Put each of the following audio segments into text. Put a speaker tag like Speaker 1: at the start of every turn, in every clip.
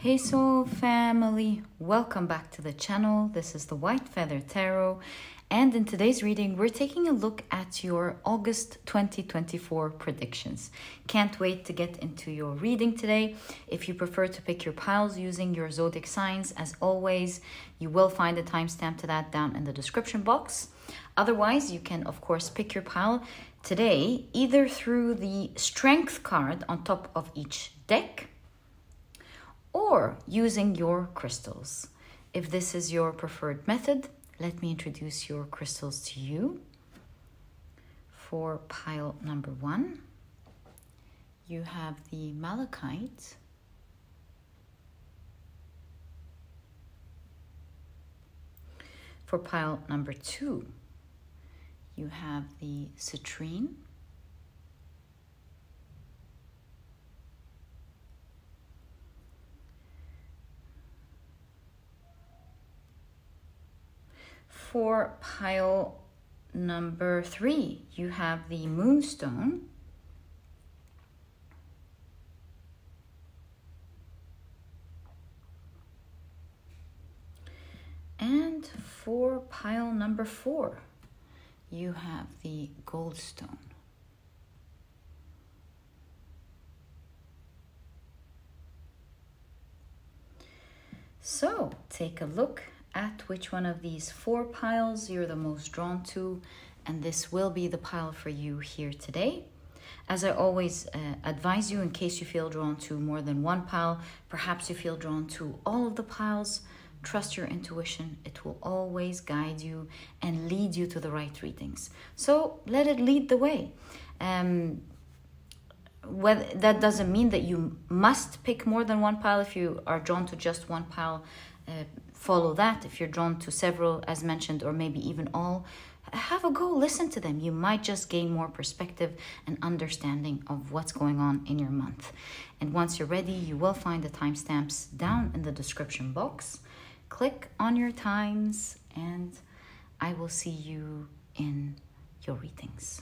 Speaker 1: Hey Soul family, welcome back to the channel. This is the White Feather Tarot, and in today's reading we're taking a look at your August 2024 predictions. Can't wait to get into your reading today. If you prefer to pick your piles using your zodiac signs, as always, you will find a timestamp to that down in the description box. Otherwise, you can of course pick your pile today either through the strength card on top of each deck or using your crystals. If this is your preferred method, let me introduce your crystals to you. For pile number 1, you have the Malachite, for pile number 2, you have the Citrine, for pile number 3, you have the Moonstone, and for pile number 4, you have the Goldstone. So take a look at which one of these 4 piles you're the most drawn to, and this will be the pile for you here today. As I always advise you, in case you feel drawn to more than one pile, perhaps you feel drawn to all of the piles, trust your intuition. It will always guide you and lead you to the right readings. So let it lead the way. That doesn't mean that you must pick more than one pile. If you are drawn to just one pile, follow that. If you're drawn to several, as mentioned, or maybe even all, have a go, listen to them. You might just gain more perspective and understanding of what's going on in your month. And once you're ready, you will find the timestamps down in the description box. Click on your times and I will see you in your readings.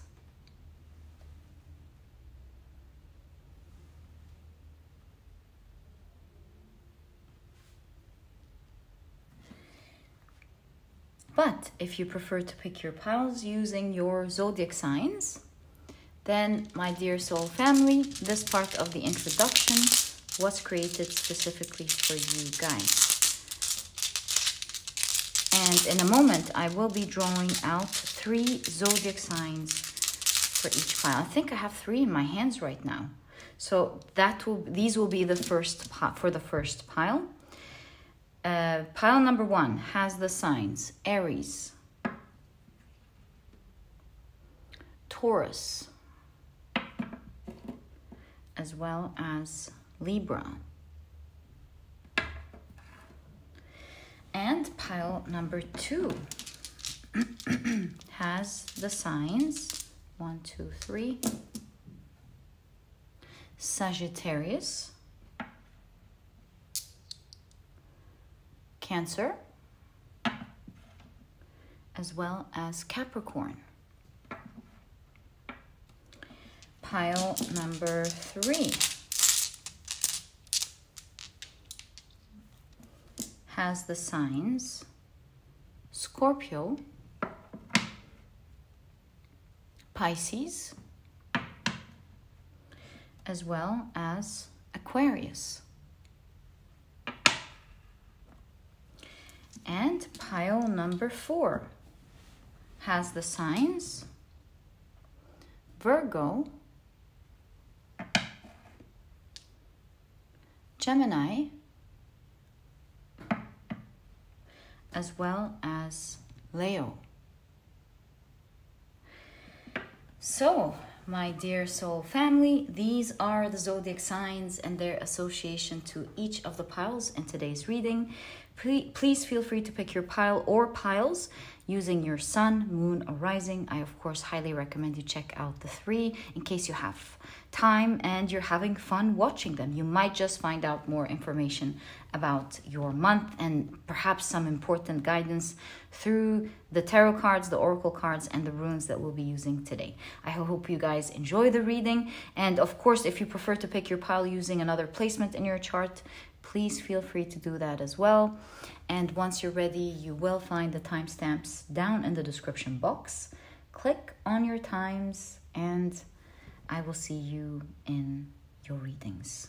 Speaker 1: But if you prefer to pick your piles using your zodiac signs, then my dear soul family, this part of the introduction was created specifically for you guys. And in a moment, I will be drawing out 3 zodiac signs for each pile. I think I have 3 in my hands right now. So these will be the first for the first pile. Pile number 1 has the signs Aries, Taurus, as well as Libra. And pile number 2 has the signs 1, 2, 3, Sagittarius, Cancer, as well as Capricorn. Pile number 3 has the signs Scorpio, Pisces, as well as Aquarius. And pile number 4 has the signs Virgo, Gemini, as well as Leo. So, my dear soul family, these are the zodiac signs and their association to each of the piles in today's reading. Please feel free to pick your pile or piles using your sun, moon, or rising. I, of course, highly recommend you check out the 3 in case you have time and you're having fun watching them. You might just find out more information about your month and perhaps some important guidance through the tarot cards, the oracle cards, and the runes that we'll be using today. I hope you guys enjoy the reading. And of course, if you prefer to pick your pile using another placement in your chart, please feel free to do that as well. And once you're ready, you will find the timestamps down in the description box. Click on your times and I will see you in your readings.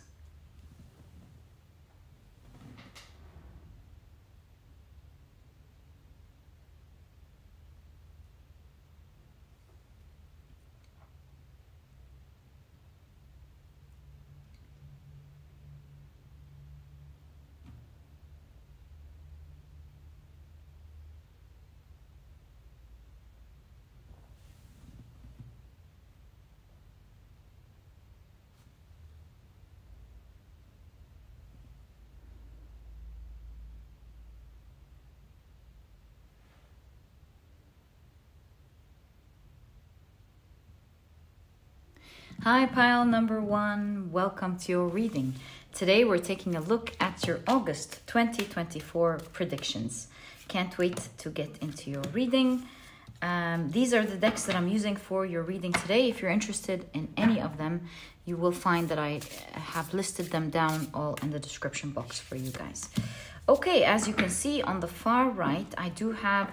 Speaker 1: Hi, pile number 1. Welcome to your reading. Today we're taking a look at your August 2024 predictions. Can't wait to get into your reading. These are the decks that I'm using for your reading today. If you're interested in any of them, you will find that I have listed them down all in the description box for you guys. Okay, as you can see on the far right, I do have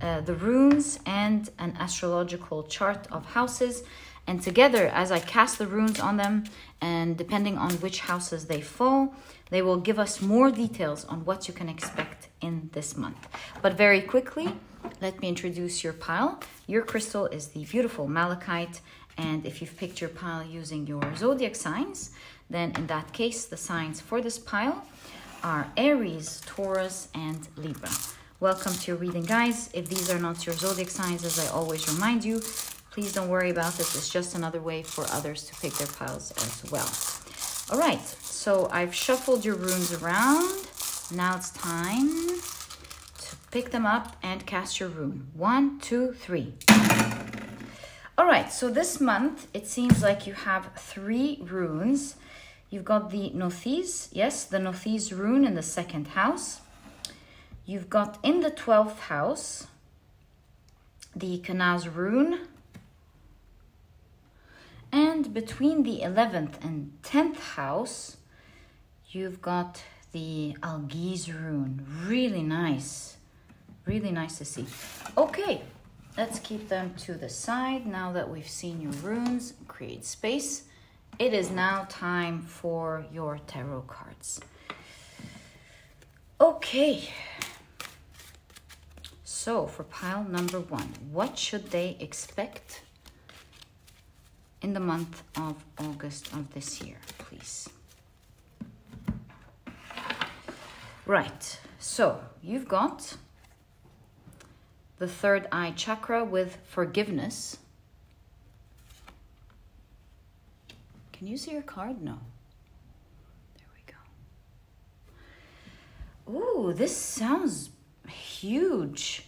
Speaker 1: the runes and an astrological chart of houses. And together, as I cast the runes on them, and depending on which houses they fall, they will give us more details on what you can expect in this month. But very quickly, let me introduce your pile. Your crystal is the beautiful Malachite. And if you've picked your pile using your zodiac signs, then in that case, the signs for this pile are Aries, Taurus, and Libra. Welcome to your reading, guys. If these are not your zodiac signs, as I always remind you, please don't worry about this. It's just another way for others to pick their piles as well. All right, so I've shuffled your runes around. Now it's time to pick them up and cast your rune. 1, 2, 3. All right, so this month, it seems like you have 3 runes. You've got the Nothis, yes, the Nothis rune in the 2nd house. You've got in the 12th house, the Kanaz rune. And between the 11th and 10th house, you've got the Algiz rune. Really nice. Really nice to see. Okay, let's keep them to the side now that we've seen your runes. Create space. It is now time for your tarot cards. Okay. So for pile number 1, what should they expect in the month of August of this year, please? Right, so you've got the 3rd eye chakra with forgiveness. Can you see your card? No. There we go. Ooh, this sounds huge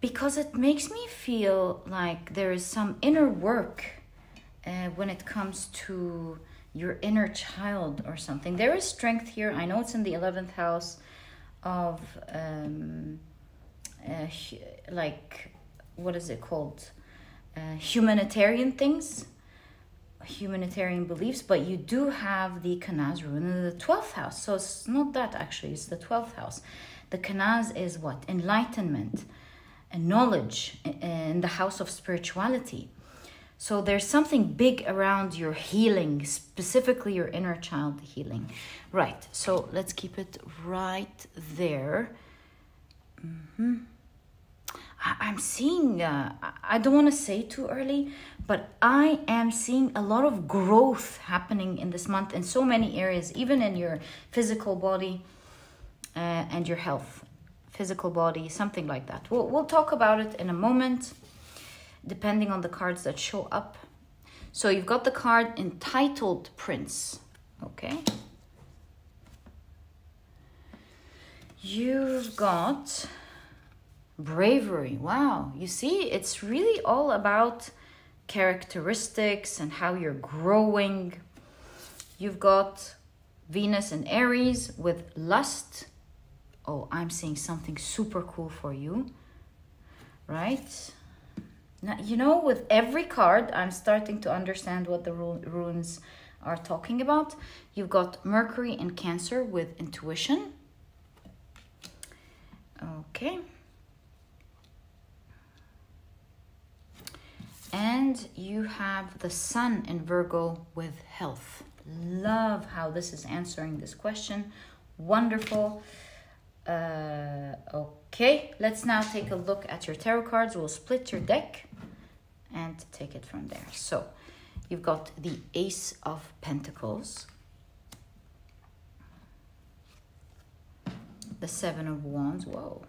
Speaker 1: because it makes me feel like there is some inner work when it comes to your inner child or something. There is strength here. I know it's in the 11th house of like, what is it called? Humanitarian things, humanitarian beliefs, but you do have the Kanaz rune in the 12th house. So it's not that actually, it's the 12th house. The Kanaz is what? Enlightenment and knowledge in the house of spirituality. So there's something big around your healing, specifically your inner child healing. Right, so let's keep it right there. I'm seeing, I don't want to say too early, but I am seeing a lot of growth happening in this month in so many areas, even in your physical body and your health. Physical body, something like that. We'll talk about it in a moment, depending on the cards that show up. So you've got the card entitled Prince, okay? You've got bravery. Wow, you see, it's really all about characteristics and how you're growing. You've got Venus and Aries with lust. Oh, I'm seeing something super cool for you, right? Now, you know, with every card, I'm starting to understand what the runes are talking about. You've got Mercury in Cancer with intuition. Okay. And you have the Sun in Virgo with health. Love how this is answering this question. Wonderful. Okay, let's now take a look at your tarot cards. We'll split your deck and take it from there. So you've got the Ace of Pentacles, the Seven of Wands. Whoa.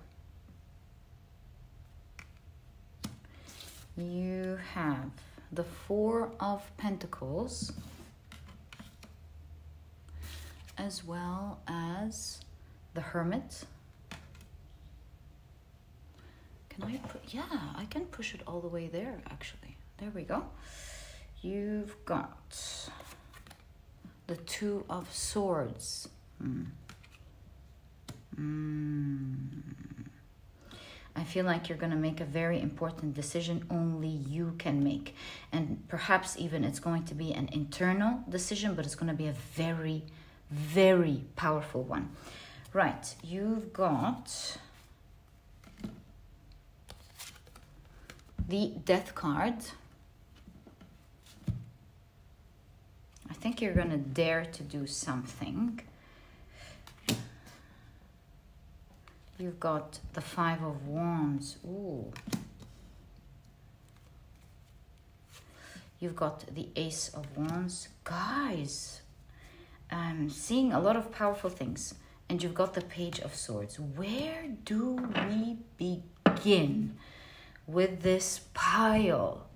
Speaker 1: You have the Four of Pentacles, as well as the Hermit. Can I put, yeah, I can push it all the way there, actually. There we go. You've got the Two of Swords. I feel like you're going to make a very important decision only you can make. And perhaps even it's going to be an internal decision, but it's going to be a very, very powerful one. Right, you've got the Death card. I think you're going to dare to do something. You've got the Five of Wands. Ooh. You've got the Ace of Wands. Guys, I'm seeing a lot of powerful things. And you've got the Page of Swords. Where do we begin with this pile?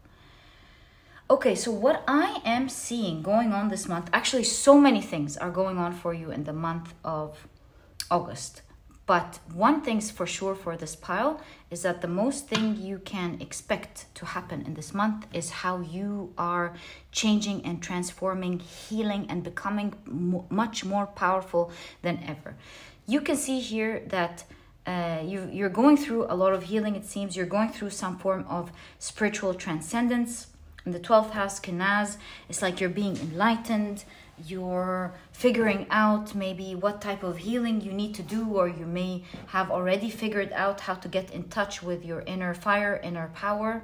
Speaker 1: Okay, so what I am seeing going on this month, actually so many things are going on for you in the month of August. But one thing's for sure for this pile is that the most thing you can expect to happen in this month is how you are changing and transforming, healing, and becoming much more powerful than ever. You can see here that you're going through a lot of healing, it seems. You're going through some form of spiritual transcendence. In the 12th house, Kenaz, it's like you're being enlightened. You're figuring out maybe what type of healing you need to do, or you may have already figured out how to get in touch with your inner fire, inner power.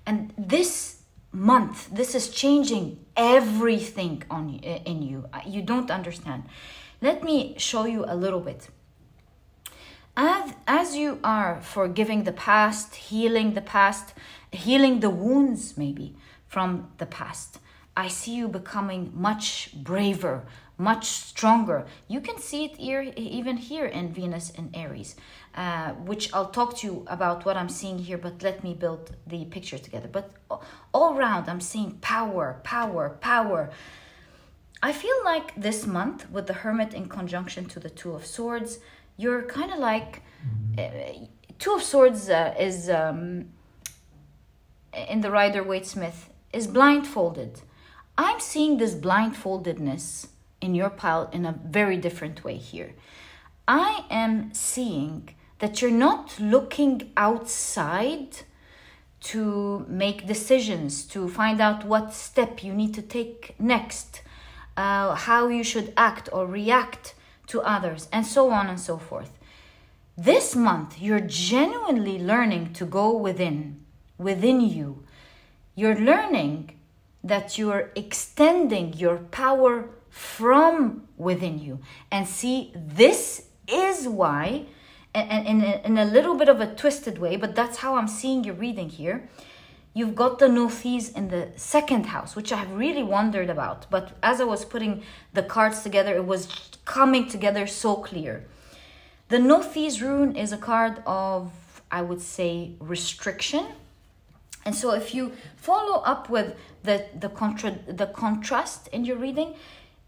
Speaker 1: And this month, this is changing everything in you. You don't understand. Let me show you a little bit. As you are forgiving the past, healing the wounds maybe from the past, I see you becoming much braver, much stronger. You can see it even here in Venus and Aries, which I'll talk to you about what I'm seeing here, but let me build the picture together. But all around, I'm seeing power, power, power. I feel like this month, with the Hermit in conjunction to the Two of Swords, you're kind of like... Two of Swords is, in the Rider-Waite-Smith, is blindfolded. I'm seeing this blindfoldedness in your pile in a very different way here. I am seeing that you're not looking outside to make decisions, to find out what step you need to take next, how you should act or react to others, and so on and so forth. This month, you're genuinely learning to go within you. You're learning that you're extending your power from within you. And see, this is why, and in a little bit of a twisted way, but that's how I'm seeing your reading here, you've got the Nothis in the 2nd house, which I've really wondered about. But as I was putting the cards together, it was coming together so clear. The Nothis rune is a card of, I would say, restriction. And so if you follow up with the contrast in your reading,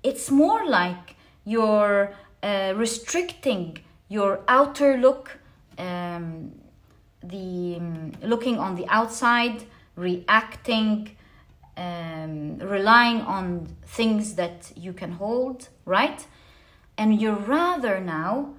Speaker 1: it's more like you're restricting your outer look, looking on the outside, reacting, relying on things that you can hold, right? And you're rather now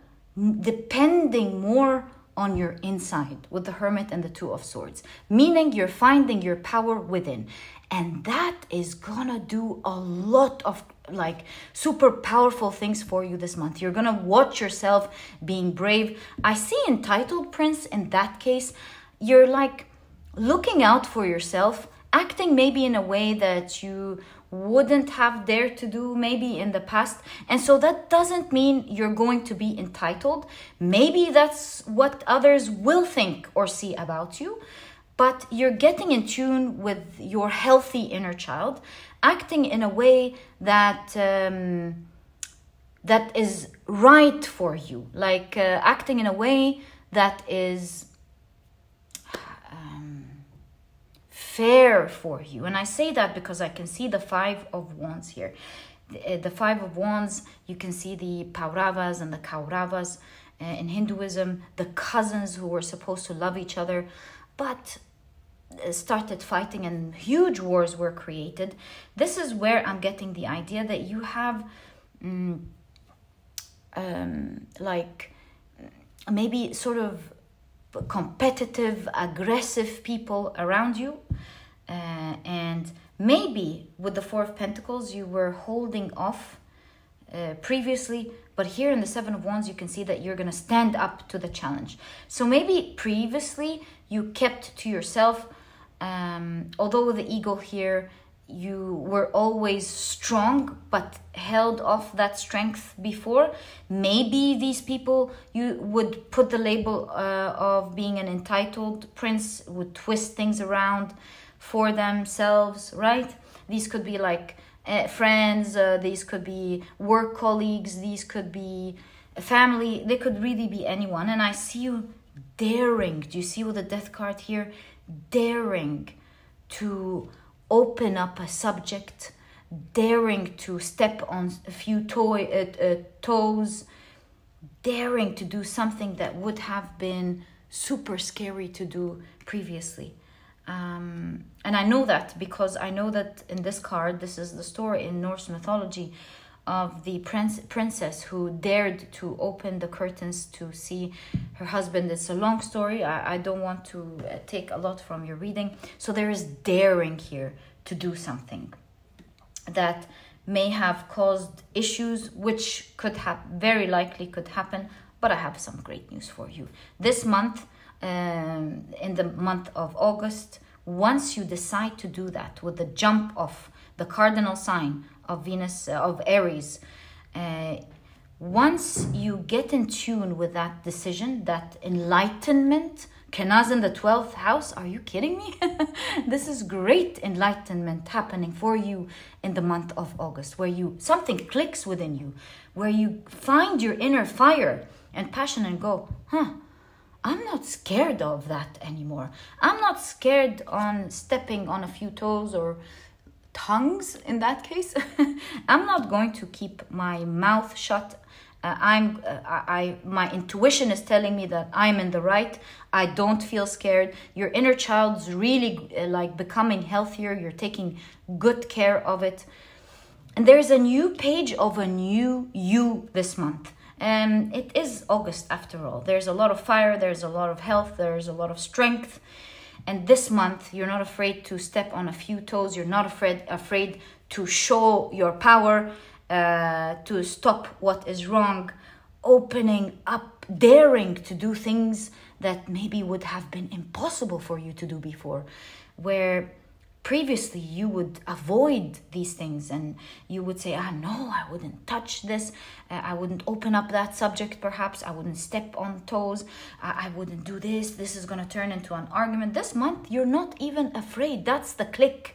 Speaker 1: depending more on your inside with the Hermit and the Two of Swords, meaning you're finding your power within. And that is gonna do a lot of like super powerful things for you this month. You're gonna watch yourself being brave. I see entitled prince in that case. You're like looking out for yourself, acting maybe in a way that you wouldn't have dared to do maybe in the past. And so that doesn't mean you're going to be entitled. Maybe that's what others will think or see about you, but you're getting in tune with your healthy inner child, acting in a way that that is right for you, like acting in a way that is fair for you. And I say that because I can see the 5 of Wands here. The 5 of Wands, you can see the Pauravas and the Kauravas in Hinduism, the cousins who were supposed to love each other, but started fighting and huge wars were created. This is where I'm getting the idea that you have like maybe sort of competitive, aggressive people around you, and maybe with the 4 of Pentacles you were holding off previously, but here in the 7 of Wands you can see that you're going to stand up to the challenge. So maybe previously you kept to yourself, although with the eagle here you were always strong but held off that strength before. Maybe these people, you would put the label of being an entitled prince, would twist things around for themselves, right? These could be like friends, these could be work colleagues, these could be family, they could really be anyone. And I see you daring, do you see with the Death card here? Daring to open up a subject, daring to step on a few toes, daring to do something that would have been super scary to do previously. And I know that because I know that in this card, this is the story in Norse mythology of the princess who dared to open the curtains to see her husband. It's a long story. I don't want to take a lot from your reading. So there is daring here to do something that may have caused issues, which could have very likely could happen. But I have some great news for you. This month, in the month of August, once you decide to do that with the jump of the cardinal sign of Venus, of Aries, once you get in tune with that decision, that enlightenment, Kenaz in the 12th house, are you kidding me? This is great enlightenment happening for you in the month of August, where something clicks within you, where you find your inner fire and passion and go, I'm not scared of that anymore. I'm not scared on stepping on a few toes or tongues in that case. I'm not going to keep my mouth shut. My intuition is telling me that I'm in the right. I don't feel scared. Your inner child's really like becoming healthier. You're taking good care of it. And there's a new page of a new you this month. It is August after all. There's a lot of fire, there's a lot of health, there's a lot of strength. And this month, you're not afraid to step on a few toes. You're not afraid to show your power, to stop what is wrong, opening up, daring to do things that maybe would have been impossible for you to do before, where previously you would avoid these things and you would say, no, I wouldn't touch this. I wouldn't open up that subject perhaps. I wouldn't step on toes. I wouldn't do this. This is going to turn into an argument. This month, you're not even afraid. That's the click.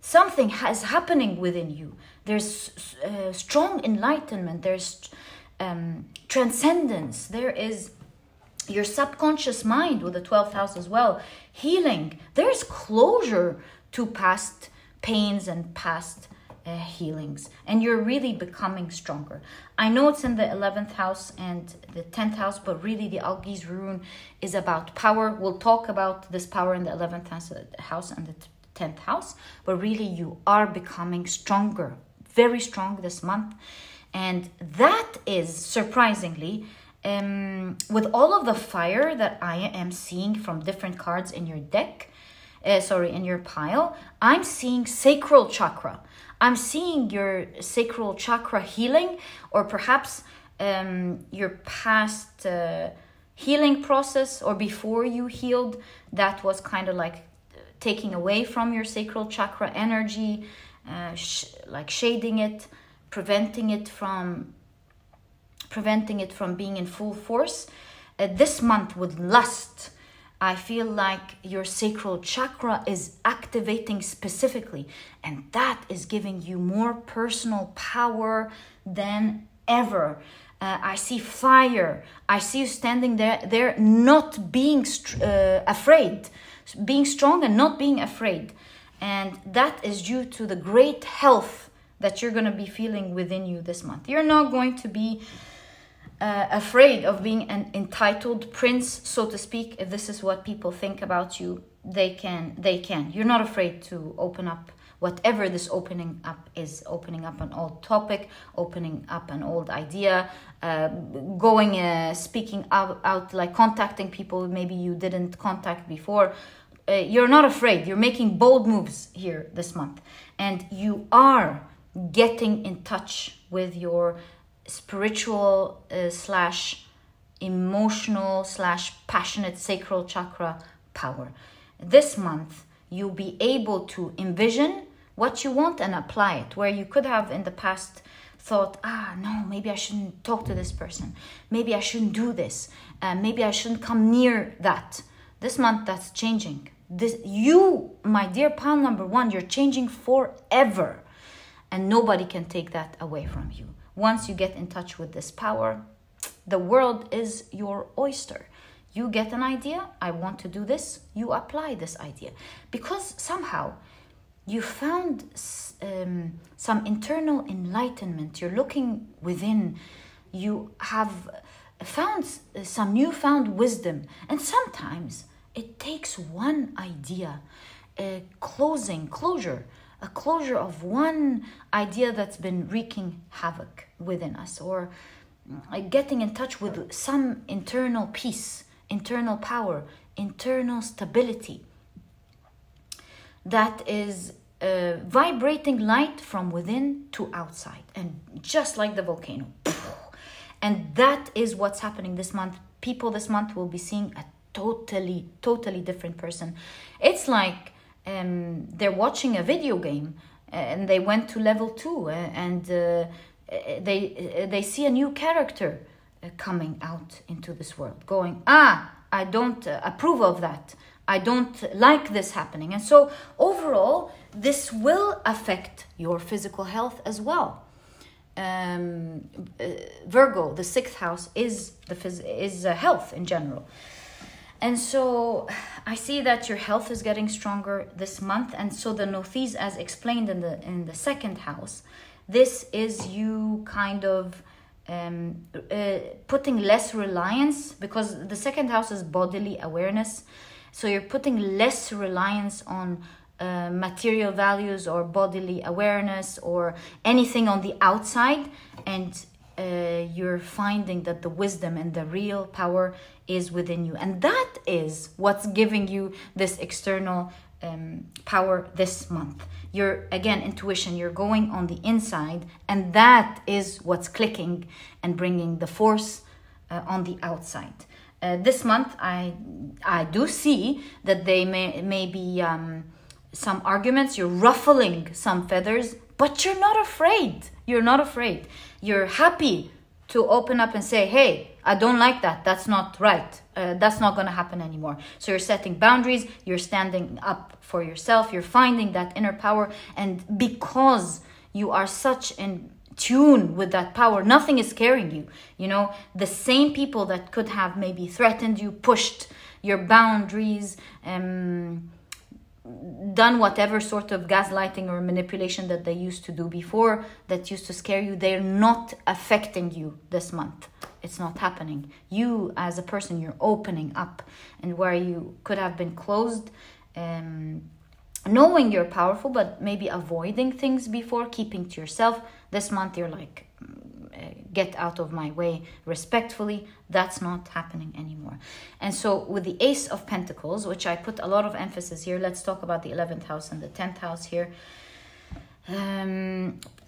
Speaker 1: Something is happening within you. There's strong enlightenment. There's transcendence. There is your subconscious mind with the 12th house as well. Healing. There's closure to past pains and past healings. And you're really becoming stronger. I know it's in the 11th house and the 10th house, but really the Algiz rune is about power. We'll talk about this power in the 11th house and the 10th house. But really you are becoming stronger. Very strong this month. And that is surprisingly, with all of the fire that I am seeing from different cards in your deck, in your pile, I'm seeing sacral chakra. I'm seeing your sacral chakra healing, or perhaps your past healing process, or before you healed, that was kind of like taking away from your sacral chakra energy, like shading it, preventing it from being in full force. This month with lust, I feel like your sacral chakra is activating specifically, and that is giving you more personal power than ever. I see fire. I see you standing there not being afraid, being strong and not being afraid. And that is due to the great health that you're going to be feeling within you this month. You're not going to be afraid of being an entitled prince, so to speak. If this is what people think about you, they can. You're not afraid to open up whatever this opening up is. Opening up an old topic, opening up an old idea, speaking out, like contacting people maybe you didn't contact before. You're not afraid. You're making bold moves here this month, and you are getting in touch with your spiritual / emotional / passionate sacral chakra power. This month, you'll be able to envision what you want and apply it, where you could have in the past thought, no, maybe I shouldn't talk to this person. Maybe I shouldn't do this. Maybe I shouldn't come near that. This month, that's changing. You, my dear pile number 1, you're changing forever. And nobody can take that away from you. Once you get in touch with this power, the world is your oyster. You get an idea, I want to do this, you apply this idea. Because somehow you found some internal enlightenment. You're looking within. You have found some newfound wisdom. And sometimes it takes one idea, a closure of one idea that's been wreaking havoc within us, or getting in touch with some internal peace, internal power, internal stability that is vibrating light from within to outside, and just like the volcano. And that is what's happening this month. People this month will be seeing a totally different person. It's like they're watching a video game and they went to level 2 and they see a new character coming out into this world, going, I don't approve of that. I don't like this happening. And so overall, this will affect your physical health as well. Virgo, the 6th house, is health in general. And so I see that your health is getting stronger this month. And so the Nothis, as explained in the 2nd house, this is you kind of putting less reliance, because the 2nd house is bodily awareness. So you're putting less reliance on material values or bodily awareness or anything on the outside. And you're finding that the wisdom and the real power is within you. And that is what's giving you this external power this month. Your, again, intuition, you're going on the inside, and that is what's clicking and bringing the force on the outside. This month, I do see that they may be some arguments. You're ruffling some feathers, but you're not afraid. You're not afraid. You're happy to open up and say, hey, I don't like that. That's not right. That's not going to happen anymore. So you're setting boundaries. You're standing up for yourself. You're finding that inner power. And because you are such in tune with that power, nothing is scaring you. You know, the same people that could have maybe threatened you, pushed your boundaries, done whatever sort of gaslighting or manipulation that they used to do before that used to scare you, they're not affecting you this month. It's not happening. You as a person, you're opening up, and where you could have been closed, knowing you're powerful but maybe avoiding things before, keeping to yourself, this month you're like get out of my way respectfully. That's not happening anymore. And so with the Ace of Pentacles, which I put a lot of emphasis here, let's talk about the 11th house and the 10th house here.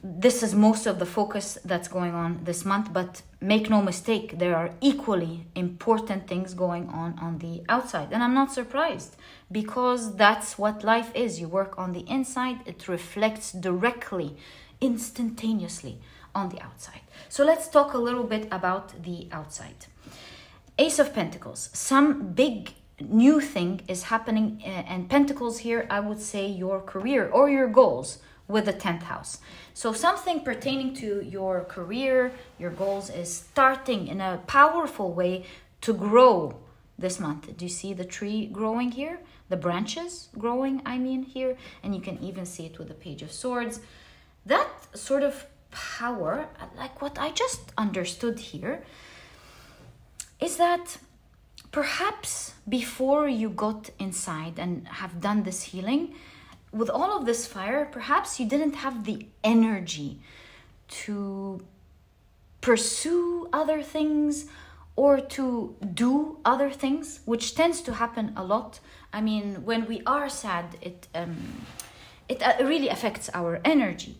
Speaker 1: This is most of the focus that's going on this month, but make no mistake, there are equally important things going on the outside. And I'm not surprised, because that's what life is. You work on the inside, it reflects directly, instantaneously on the outside. So let's talk a little bit about the outside. Ace of Pentacles, some big new thing is happening, and Pentacles here, I would say your career or your goals with the 10th house. So something pertaining to your career, your goals, is starting in a powerful way to grow this month. Do you see the tree growing here? The branches growing, I mean, here. And you can even see it with the Page of Swords. That sort of power, like what I just understood here, is that perhaps before you got inside and have done this healing, with all of this fire, perhaps you didn't have the energy to pursue other things or to do other things, which tends to happen a lot. I mean, when we are sad, it really affects our energy.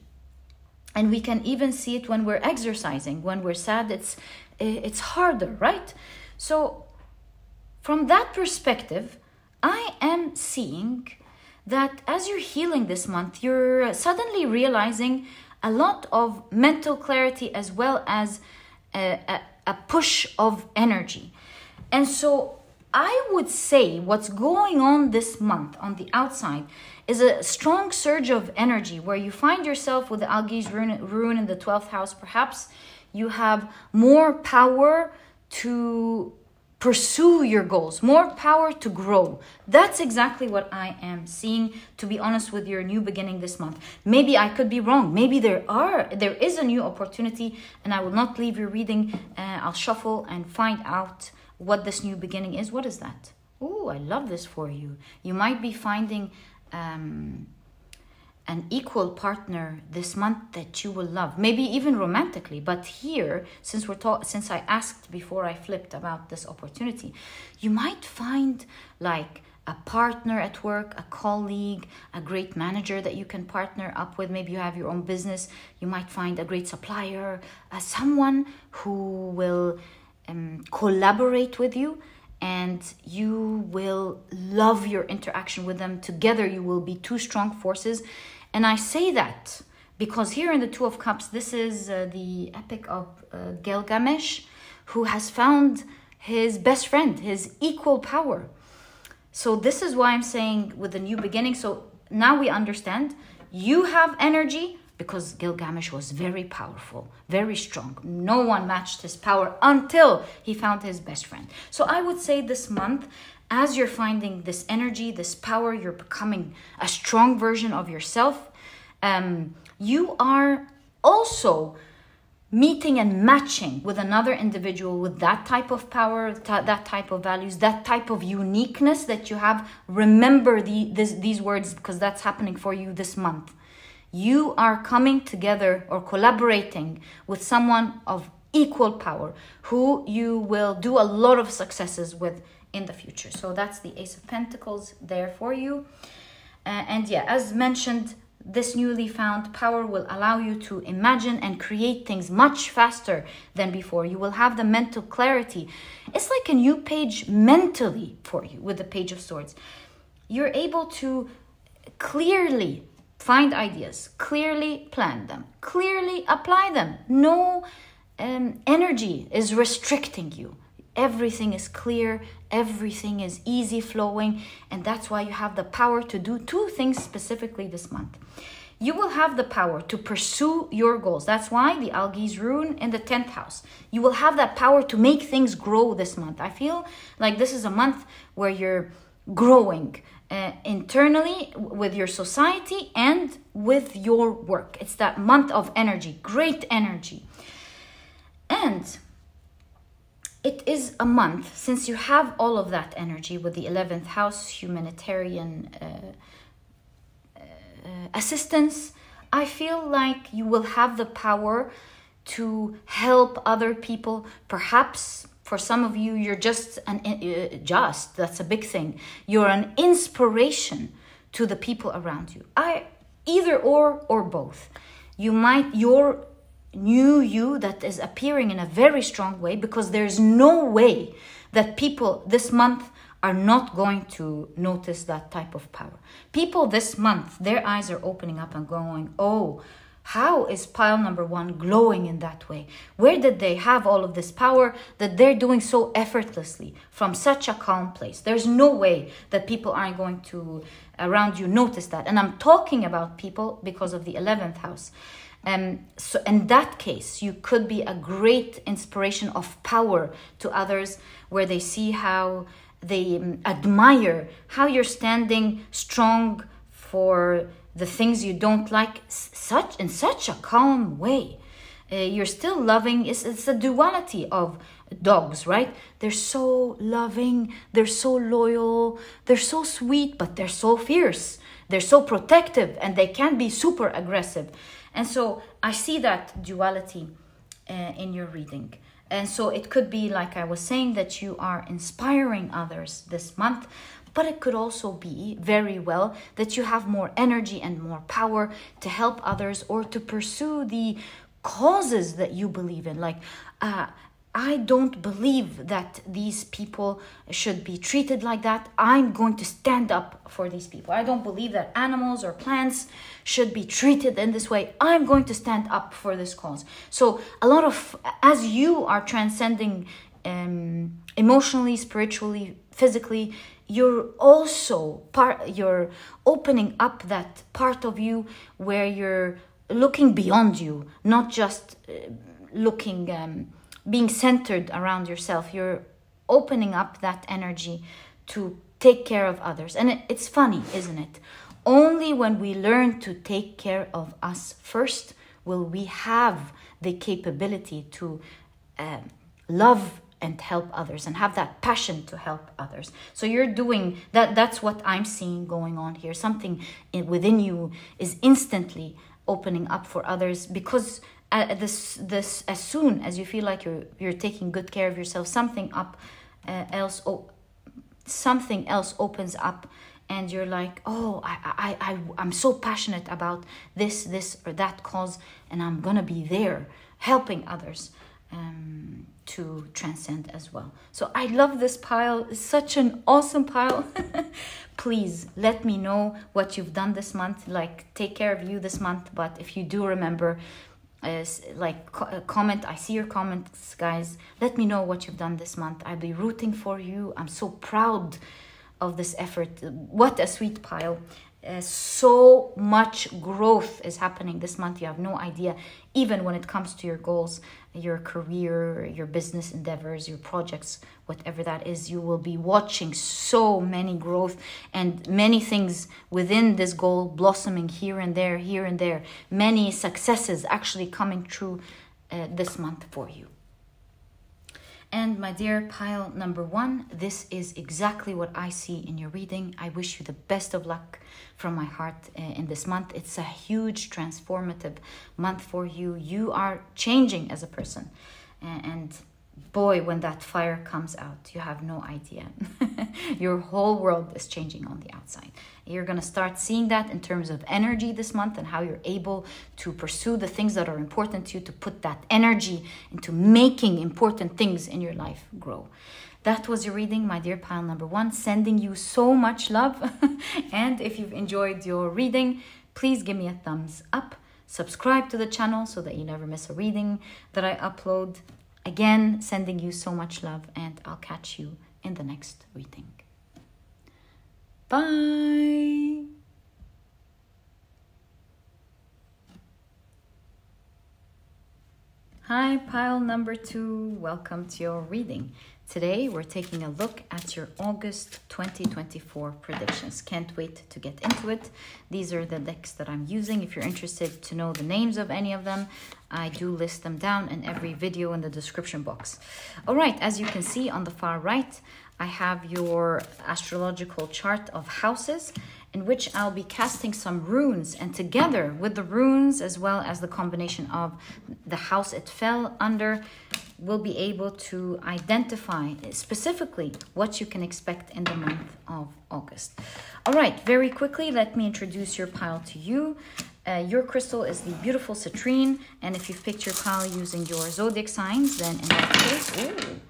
Speaker 1: And we can even see it when we're exercising. When we're sad, it's harder, right? So from that perspective, I am seeing that as you're healing this month, you're suddenly realizing a lot of mental clarity as well as a push of energy. And so I would say what's going on this month on the outside is a strong surge of energy where you find yourself with the Algiz rune in the 12th house. Perhaps you have more power to pursue your goals, more power to grow. That's exactly what I am seeing, to be honest, with your new beginning this month. Maybe I could be wrong. Maybe there is a new opportunity, and I will not leave your reading. I'll shuffle and find out what this new beginning is. What is that? Oh, I love this for you. You might be finding an equal partner this month that you will love, maybe even romantically. But here, since I asked before I flipped about this opportunity, you might find like a partner at work, a colleague, a great manager that you can partner up with. Maybe you have your own business. You might find a great supplier, someone who will collaborate with you, and you will love your interaction with them. Together you will be two strong forces. And I say that because here in the Two of Cups, this is the epic of Gilgamesh, who has found his best friend, his equal power. So this is why I'm saying with the new beginning. So now we understand you have energy because Gilgamesh was very powerful, very strong. No one matched his power until he found his best friend. So I would say this month, as you're finding this energy, this power, you're becoming a strong version of yourself. You are also meeting and matching with another individual with that type of power, that type of values, that type of uniqueness that you have. Remember these words, because that's happening for you this month. You are coming together or collaborating with someone of equal power who you will do a lot of successes with in the future. So that's the Ace of Pentacles there for you. And yeah, as mentioned, this newly found power will allow you to imagine and create things much faster than before. You will have the mental clarity. It's like a new page mentally for you with the Page of Swords. You're able to clearly find ideas, clearly plan them, clearly apply them. No energy is restricting you. Everything is clear, everything is easy flowing, and that's why you have the power to do two things specifically this month. You will have the power to pursue your goals. That's why the Algiz rune in the 10th house. You will have that power to make things grow this month. I feel like this is a month where you're growing internally with your society and with your work. It's that month of energy, great energy. And it is a month, since you have all of that energy with the 11th house, humanitarian assistance, I feel like you will have the power to help other people. Perhaps for some of you, you're that's a big thing. You're an inspiration to the people around you. Either or both. Your new you that is appearing in a very strong way, because there's no way that people this month are not going to notice that type of power. People this month, their eyes are opening up and going, oh, how is pile number 1 glowing in that way? Where did they have all of this power that they're doing so effortlessly from such a calm place? There's no way that people aren't going to around you notice that. And I'm talking about people because of the 11th house. So in that case, you could be a great inspiration of power to others, where they see how they admire how you're standing strong for the things you don't like, in such a calm way. You're still loving. It's a duality of dogs, right? They're so loving, they're so loyal, they're so sweet, but they're so fierce. They're so protective, and they can be super aggressive. And so I see that duality in your reading. And so it could be, like I was saying, that you are inspiring others this month, but it could also be very well that you have more energy and more power to help others or to pursue the causes that you believe in. Like, I don't believe that these people should be treated like that. I'm going to stand up for these people. I don't believe that animals or plants should be treated in this way. I'm going to stand up for this cause. So a lot of, as you are transcending emotionally, spiritually, physically, you're also you're opening up that part of you where you're looking beyond you, not just being centered around yourself. You're opening up that energy to take care of others. And it's funny, isn't it? Only when we learn to take care of us first will we have the capability to love and help others and have that passion to help others. So you're doing that. That's what I'm seeing going on here. Something within you is instantly opening up for others, because this as soon as you feel like you're taking good care of yourself, something else opens up, and you're like, oh, I'm so passionate about this or that cause, and I'm gonna be there helping others to transcend as well. So I love this pile. It's such an awesome pile. Please let me know what you've done this month. Like, take care of you this month. But if you do remember, comment. I see your comments, guys. Let me know what you've done this month. I'll be rooting for you. I'm so proud of this effort. What a sweet pile. So much growth is happening this month. You have no idea. Even when it comes to your goals, your career, your business endeavors, your projects, whatever that is, you will be watching so many growth and many things within this goal blossoming here and there, many successes actually coming true this month for you. And my dear pile number 1, this is exactly what I see in your reading. I wish you the best of luck from my heart in this month. It's a huge transformative month for you. You are changing as a person. And boy, when that fire comes out, you have no idea. Your whole world is changing on the outside. You're going to start seeing that in terms of energy this month, and how you're able to pursue the things that are important to you, to put that energy into making important things in your life grow. That was your reading, my dear pile number 1. Sending you so much love. And if you've enjoyed your reading, please give me a thumbs up. Subscribe to the channel so that you never miss a reading that I upload. Again, sending you so much love, and I'll catch you in the next reading. Bye. Hi, pile number 2. Welcome to your reading. Today, we're taking a look at your August 2024 predictions. Can't wait to get into it. These are the decks that I'm using. If you're interested to know the names of any of them, I do list them down in every video in the description box. All right, as you can see on the far right, I have your astrological chart of houses. in which I'll be casting some runes, and together with the runes as well as the combination of the house it fell under, we'll be able to identify specifically what you can expect in the month of August. All right, very quickly, let me introduce your pile to you. Your crystal is the beautiful citrine, and if you've picked your pile using your zodiac signs, then in that case, ooh,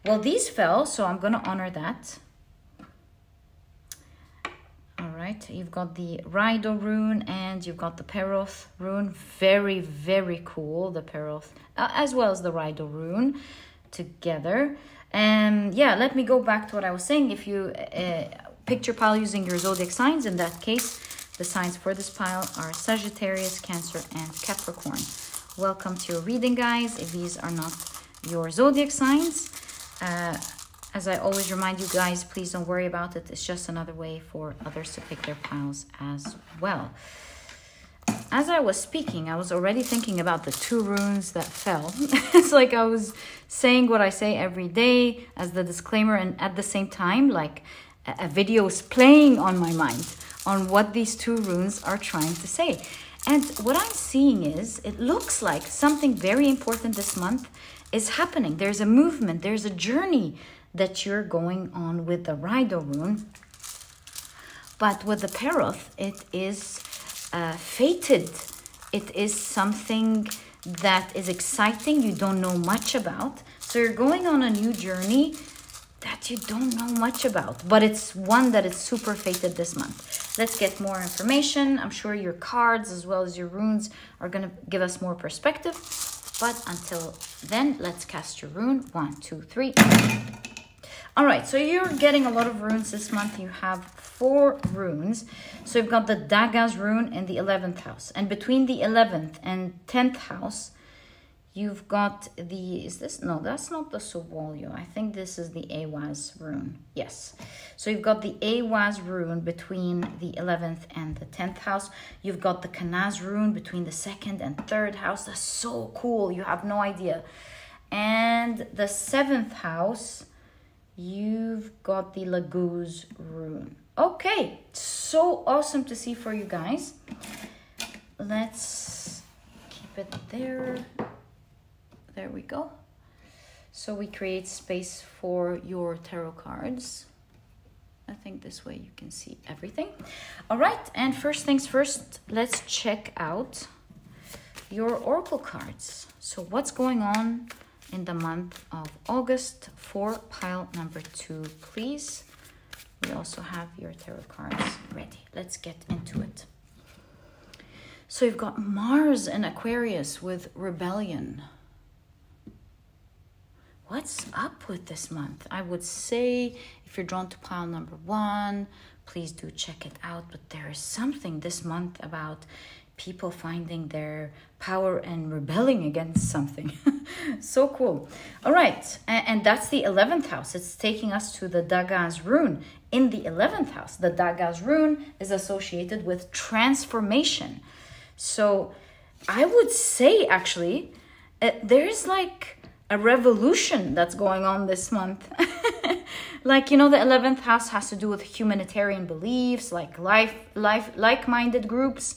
Speaker 1: well, these fell, so I'm going to honor that. All right, you've got the Raido rune and you've got the Peroth rune. Very, very cool, the Peroth, as well as the Raido rune together. Yeah, let me go back to what I was saying. If you picked your pile using your zodiac signs, in that case, the signs for this pile are Sagittarius, Cancer, and Capricorn. Welcome to your reading, guys. If these are not your zodiac signs, as I always remind you guys, please don't worry about it. It's just another way for others to pick their piles as well. As I was speaking, I was already thinking about the 2 runes that fell. It's like I was saying what I say every day as the disclaimer, and at the same time, like a video is playing on my mind on what these 2 runes are trying to say. And what I'm seeing is, it looks like something very important this month is happening. There's a movement, there's a journey that you're going on with the Raido rune. But with the Peroth, it is fated. It is something that is exciting, you don't know much about. So you're going on a new journey that you don't know much about, but it's one that is super fated this month. Let's get more information. I'm sure your cards as well as your runes are going to give us more perspective. But until then, let's cast your rune. 1, 2, 3. All right, so you're getting a lot of runes this month. You have 4 runes. So you've got the Dagaz rune in the 11th house. And between the 11th and 10th house, you've got the, is this? No, that's not the Sobolio. I think this is the Awaz rune. Yes. So you've got the Awaz rune between the 11th and the 10th house. You've got the Kanaz rune between the 2nd and 3rd house. That's so cool. You have no idea. And the 7th house, you've got the Laguz rune. Okay. So awesome to see for you guys. Let's keep it there. There we go. So we create space for your tarot cards. I think this way you can see everything. All right, and first things first, let's check out your oracle cards. So what's going on in the month of August for pile number 2, please? We also have your tarot cards ready. Let's get into it. So you've got Mars and Aquarius with rebellion. What's up with this month? I would say if you're drawn to pile number 1, please do check it out. But there is something this month about people finding their power and rebelling against something. So cool. All right. And that's the 11th house. It's taking us to the Dagaz rune. In the 11th house, the Dagaz rune is associated with transformation. So I would say actually, there's like a revolution that's going on this month. Like, you know, the 11th house has to do with humanitarian beliefs, like like-minded groups,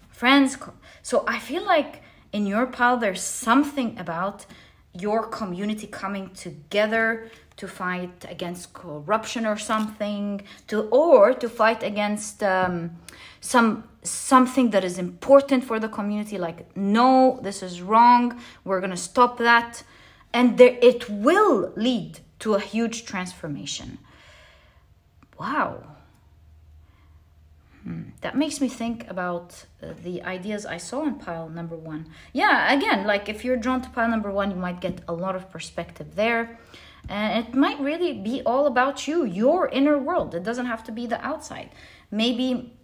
Speaker 1: friends. So I feel like in your pile, there's something about your community coming together to fight against corruption or something, to fight against something that is important for the community. Like, no, this is wrong. We're gonna stop that. And it will lead to a huge transformation. Wow. That makes me think about the ideas I saw in pile number 1. Yeah, again, like if you're drawn to pile number 1, you might get a lot of perspective there. And it might really be all about you, your inner world. It doesn't have to be the outside. Maybe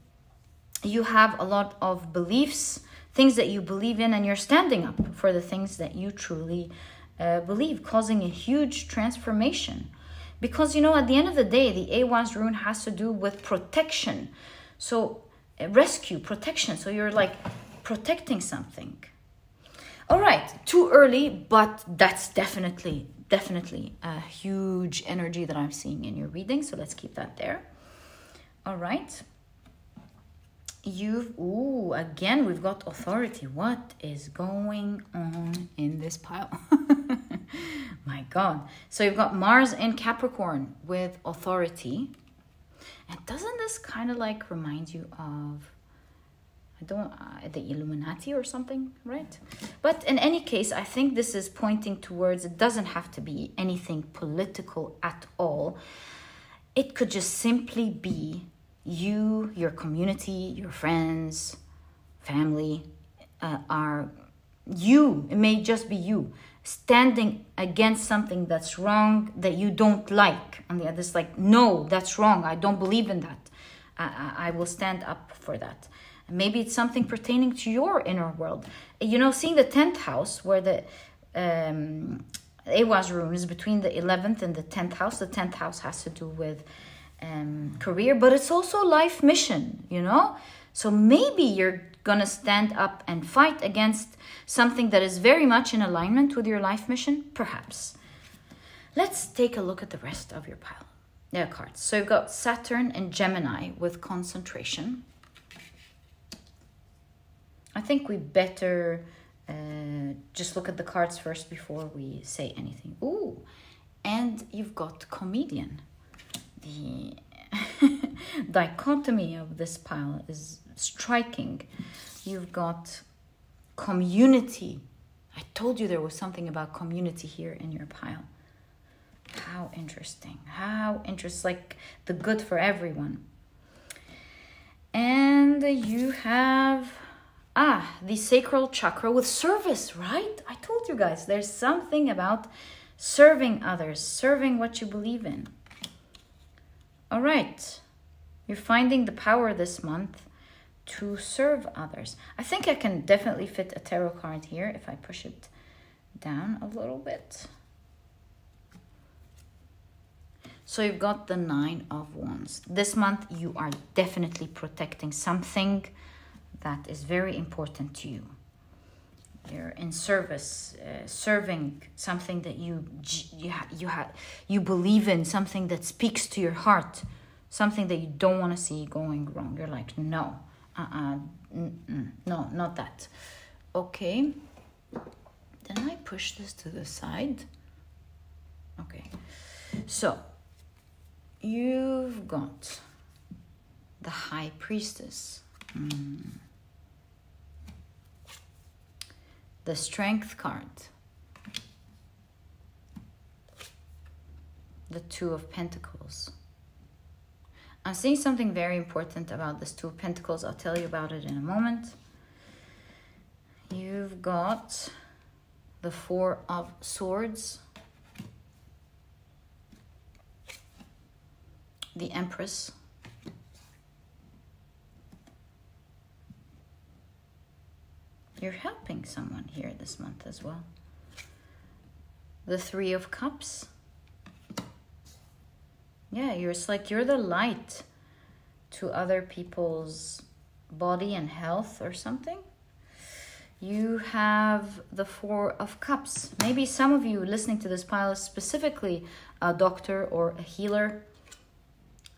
Speaker 1: you have a lot of beliefs, things that you believe in, and you're standing up for the things that you truly believe, causing a huge transformation. Because, you know, at the end of the day, the Awaz rune has to do with protection. So rescue, protection. So you're like protecting something. All right, too early, but that's definitely a huge energy that I'm seeing in your reading. So let's keep that there. All right. Again, we've got authority. What is going on in this pile? My God. So you've got Mars in Capricorn with authority. And doesn't this kind of like remind you of, the Illuminati or something, right? But in any case, I think this is pointing towards, it doesn't have to be anything political at all. It could just simply be you, your community, your friends, family, it may just be you standing against something that's wrong, that you don't like. And the other's like, no, that's wrong. I don't believe in that. I will stand up for that. Maybe it's something pertaining to your inner world. You know, seeing the 10th house where the Ewa's rune is between the 11th and the 10th house. The 10th house has to do with career, but it's also life mission, you know? So maybe you're going to stand up and fight against something that is very much in alignment with your life mission, perhaps. Let's take a look at the rest of your pile. There are cards. So you've got Saturn and Gemini with concentration. I think we better just look at the cards first before we say anything. Ooh, and you've got comedian. The dichotomy of this pile is striking. You've got community. I told you there was something about community here in your pile. How interesting. How interesting. Like the good for everyone. And you have... the sacral chakra with service, right? I told you guys, there's something about serving others, serving what you believe in. All right. You're finding the power this month to serve others. I think I can definitely fit a tarot card here if I push it down a little bit. So you've got the 9 of Wands. This month you are definitely protecting something that is very important to you. You're in service, serving something that you believe in, something that speaks to your heart, something that you don't want to see going wrong. You're like, no, no, not that. Okay. Then I push this to the side. Okay. So you've got the High Priestess. The Strength card. The Two of Pentacles. I'm seeing something very important about this Two of Pentacles. I'll tell you about it in a moment. You've got the Four of Swords. The Empress. You're helping someone here this month as well. The Three of Cups. Yeah, it's like you're the light to other people's body and health or something. You have the Four of Cups. Maybe some of you listening to this pile is specifically a doctor or a healer.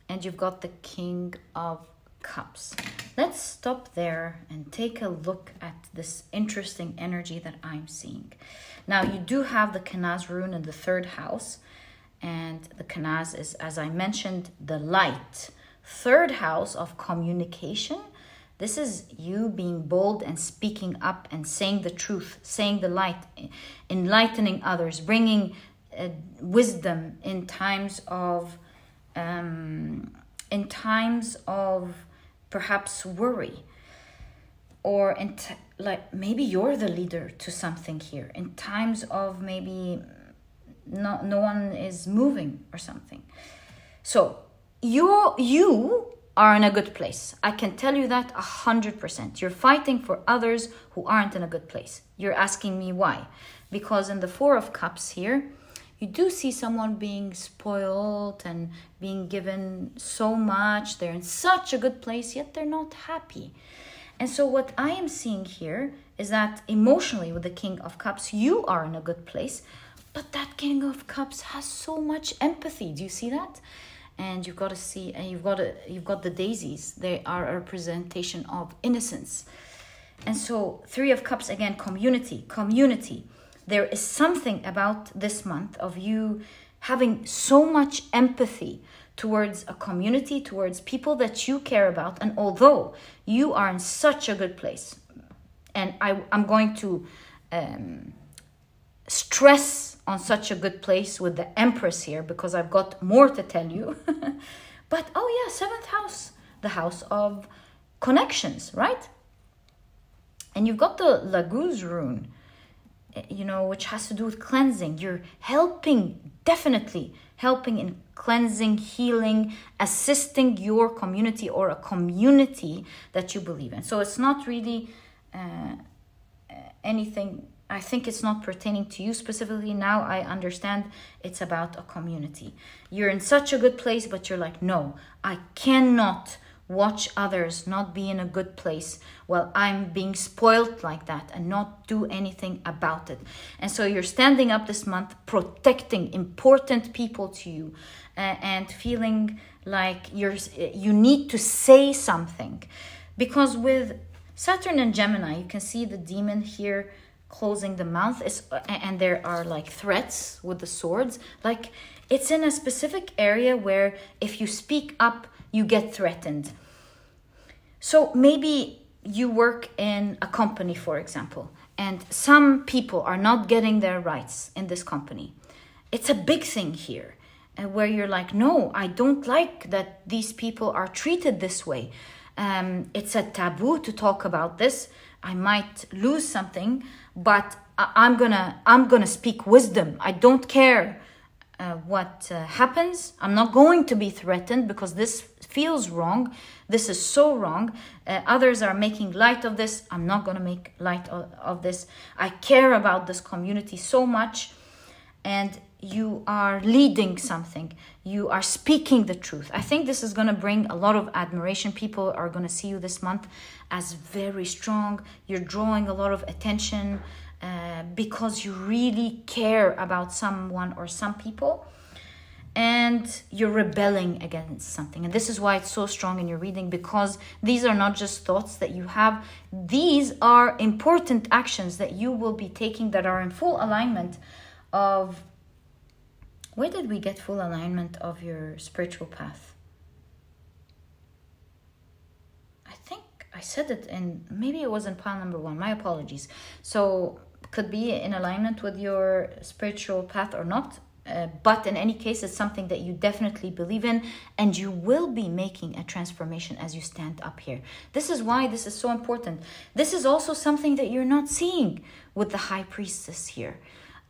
Speaker 1: And you've got the King of Cups. Let's stop there and take a look at this interesting energy that I'm seeing. Now, you do have the Kanaz rune in the 3rd house. And the Kanaz is, as I mentioned, the light. 3rd house of communication. This is you being bold and speaking up and saying the truth, saying the light, enlightening others, bringing wisdom in times of perhaps worry, or like maybe you're the leader to something here in times of maybe no one is moving or something. So you are in a good place. I can tell you that 100%. You're fighting for others who aren't in a good place. You're asking me why? Because in the Four of Cups here, you do see someone being spoiled and being given so much. They're in such a good place, yet they're not happy. And so what I am seeing here is that emotionally with the King of Cups, you are in a good place, but that King of Cups has so much empathy. Do you see that? and you've got to see, and you've got the daisies. They are a representation of innocence. And so 3 of Cups, again, community. There is something about this month of you having so much empathy towards a community, towards people that you care about. And although you are in such a good place, and I'm going to stress on such a good place with the Empress here, because I've got more to tell you. But, oh yeah, 7th house, the house of connections, right? And you've got the Laguz rune, you know, which has to do with cleansing. You're definitely helping in cleansing, healing, assisting your community or a community that you believe in. So it's not really anything, I think it's not pertaining to you specifically. Now I understand it's about a community. You're in such a good place, but you're like, no, I cannot watch others not be in a good place while I'm being spoiled like that and not do anything about it. And so you're standing up this month, protecting important people to you, and feeling like you need to say something. Because with Saturn and Gemini, you can see the demon here closing the mouth, and there are like threats with the swords. Like, it's in a specific area where if you speak up, you get threatened. So maybe you work in a company, for example, and some people are not getting their rights in this company. It's a big thing here, where you're like, no, I don't like that these people are treated this way. It's a taboo to talk about this. I might lose something, but I'm gonna speak wisdom. I don't care what happens. I'm not going to be threatened because this feels wrong. This is so wrong. Others are making light of this. I'm not going to make light of this. I care about this community so much. And you are leading something. You are speaking the truth. I think this is going to bring a lot of admiration. People are going to see you this month as very strong. You're drawing a lot of attention because you really care about someone or some people. And you're rebelling against something. And this is why it's so strong in your reading, because these are not just thoughts that you have. These are important actions that you will be taking that are in full alignment of... Where did we get full alignment of your spiritual path? I think I said it in... Maybe it was in pile number 1. My apologies. So could be in alignment with your spiritual path or not. But in any case, it's something that you definitely believe in, and you will be making a transformation as you stand up here. This is why this is so important. This is also something that you're not seeing with the High Priestess here.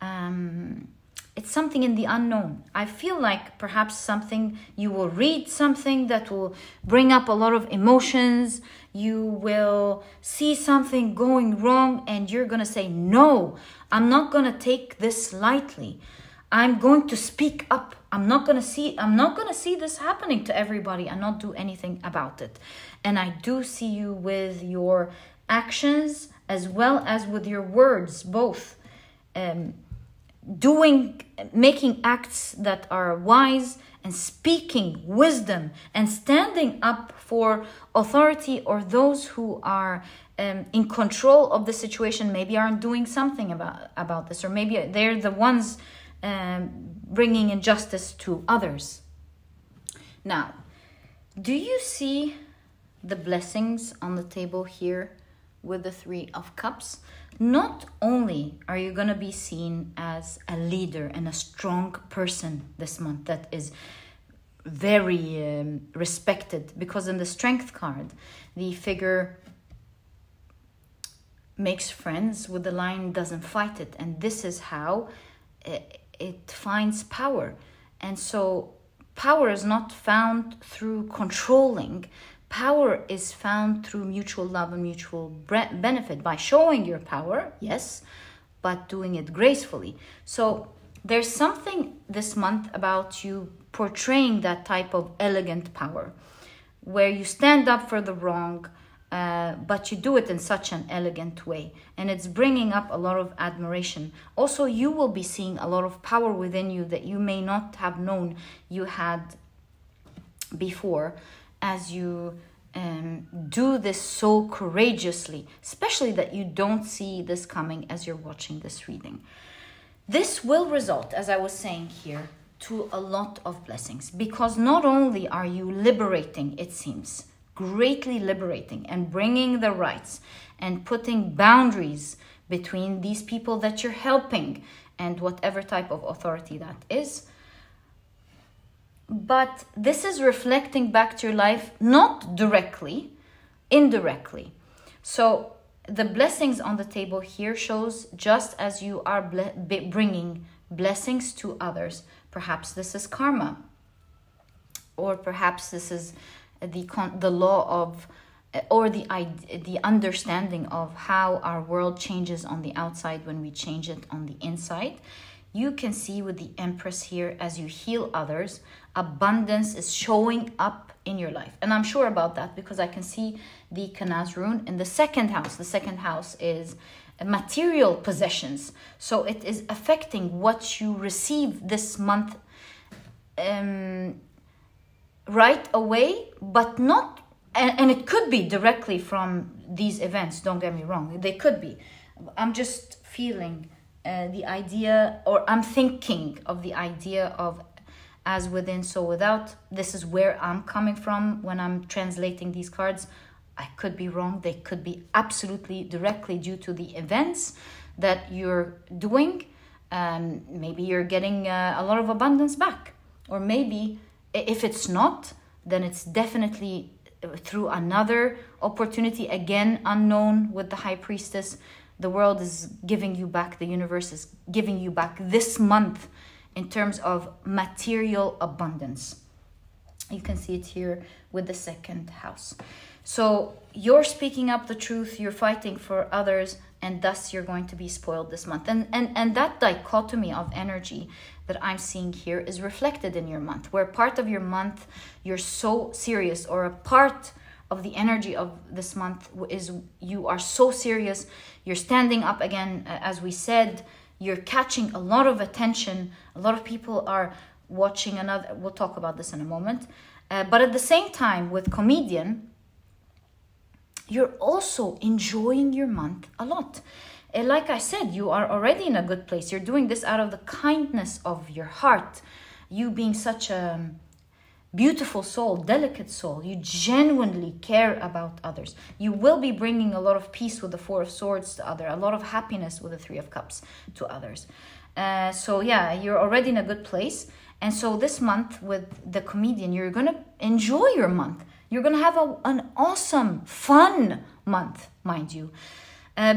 Speaker 1: It's something in the unknown. I feel like perhaps something, you will read something that will bring up a lot of emotions. You will see something going wrong, and you're going to say, no, I'm not going to take this lightly. I'm going to speak up. I'm not going to see this happening to everybody and not do anything about it. And I do see you with your actions as well as with your words, both making acts that are wise and speaking wisdom and standing up for authority or those who are in control of the situation, maybe aren't doing something about this, or maybe they're the ones bringing injustice to others. Now, do you see the blessings on the table here with the 3 of Cups? Not only are you going to be seen as a leader and a strong person this month that is very respected, because in the Strength card, the figure makes friends with the lion, doesn't fight it. And this is how it finds power. And so power is not found through controlling. Power is found through mutual love and mutual benefit, by showing your power, yes, but doing it gracefully. So there's something this month about you portraying that type of elegant power, where you stand up for the wrong, but you do it in such an elegant way, and it's bringing up a lot of admiration. Also, you will be seeing a lot of power within you that you may not have known you had before as you do this so courageously, especially that you don't see this coming as you're watching this reading. This will result, as I was saying here, to a lot of blessings, because not only are you liberating, it seems, greatly liberating and bringing the rights and putting boundaries between these people that you're helping and whatever type of authority that is, but this is reflecting back to your life, not directly, indirectly. So the blessings on the table here shows just as you are bringing blessings to others. Perhaps this is karma, or perhaps this is the law of, or the understanding of how our world changes on the outside when we change it on the inside. You can see with the Empress here, as you heal others, abundance is showing up in your life. And I'm sure about that because I can see the Kanaz rune in the second house. The second house is material possessions. So it is affecting what you receive this month right away, but not, and it could be directly from these events, don't get me wrong. They could be. I'm just feeling the idea, or I'm thinking of the idea of as within, so without. This is where I'm coming from when I'm translating these cards. I could be wrong. They could be absolutely directly due to the events that you're doing. Maybe you're getting a lot of abundance back. Or maybe if it's not, then it's definitely through another opportunity, again, unknown with the High Priestess. The world is giving you back, the universe is giving you back this month in terms of material abundance. You can see it here with the second house. So you're speaking up the truth, you're fighting for others, and thus you're going to be spoiled this month. And that dichotomy of energy that I'm seeing here is reflected in your month, where part of your month you're so serious, or a part of the energy of this month is you are so serious, you're standing up again, as we said, you're catching a lot of attention, a lot of people are watching another, we'll talk about this in a moment, but at the same time with comedian, you're also enjoying your month a lot. Like I said, you are already in a good place. You're doing this out of the kindness of your heart. You being such a beautiful soul, delicate soul. You genuinely care about others. You will be bringing a lot of peace with the Four of Swords to others, a lot of happiness with the Three of Cups to others. So yeah, you're already in a good place. And so this month with the comedian, you're going to enjoy your month. You're going to have an awesome, fun month, mind you.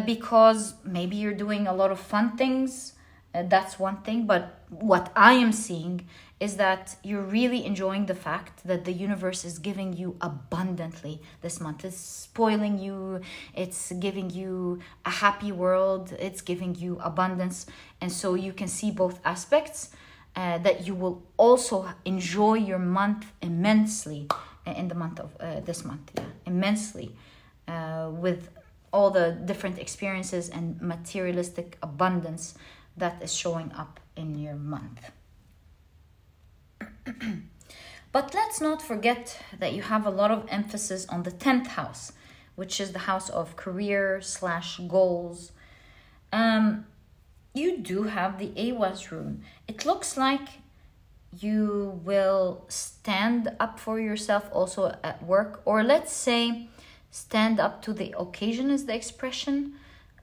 Speaker 1: Because maybe you're doing a lot of fun things. That's one thing. But what I am seeing is that you're really enjoying the fact that the universe is giving you abundantly this month. It's spoiling you. It's giving you a happy world. It's giving you abundance. And so you can see both aspects, that you will also enjoy your month immensely in the month of this month. Yeah, immensely with all the different experiences and materialistic abundance that is showing up in your month. But let's not forget that you have a lot of emphasis on the 10th house, which is the house of career / goals. You do have the Awaz rune. It looks like you will stand up for yourself also at work, or let's say stand up to the occasion is the expression.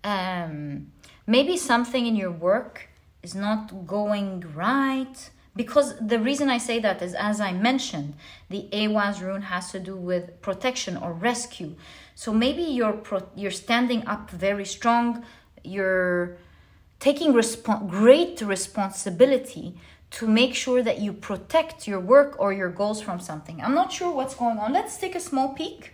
Speaker 1: Maybe something in your work is not going right, because the reason I say that is, as I mentioned, the Awaz rune has to do with protection or rescue. So maybe you're standing up very strong, you're taking great responsibility to make sure that you protect your work or your goals from something. I'm not sure what's going on. Let's take a small peek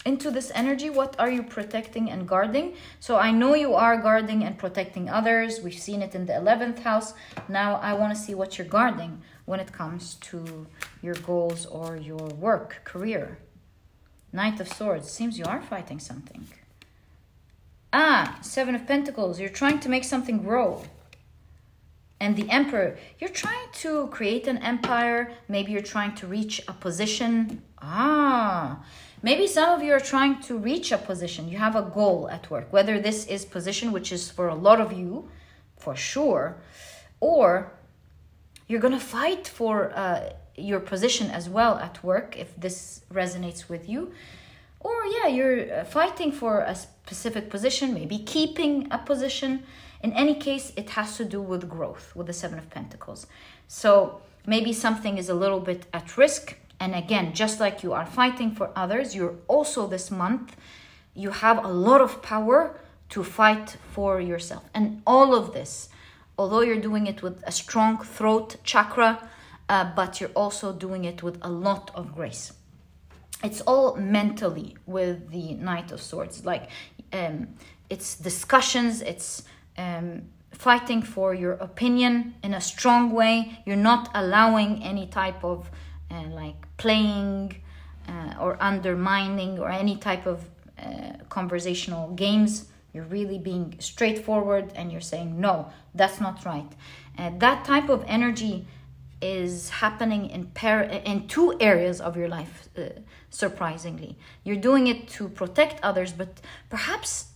Speaker 1: into this energy. What are you protecting and guarding? So I know you are guarding and protecting others. We've seen it in the 11th house. Now I want to see what you're guarding when it comes to your goals or your work, career. Knight of Swords. Seems you are fighting something. Seven of Pentacles. You're trying to make something grow. And the Emperor, you're trying to create an empire. Maybe you're trying to reach a position. Maybe some of you are trying to reach a position. You have a goal at work, whether this is position, which is for a lot of you, for sure, or you're going to fight for your position as well at work, if this resonates with you. Or yeah, you're fighting for a specific position, maybe keeping a position. In any case, it has to do with growth, with the Seven of Pentacles. So maybe something is a little bit at risk. And again, just like you are fighting for others, you're also this month, you have a lot of power to fight for yourself. And all of this, although you're doing it with a strong throat chakra, but you're also doing it with a lot of grace. It's all mentally with the Knight of Swords. Like it's discussions, it's fighting for your opinion in a strong way. You're not allowing any type of like playing or undermining or any type of conversational games. You're really being straightforward and you're saying, no, that's not right. That type of energy is happening in two areas of your life, surprisingly. You're doing it to protect others, but perhaps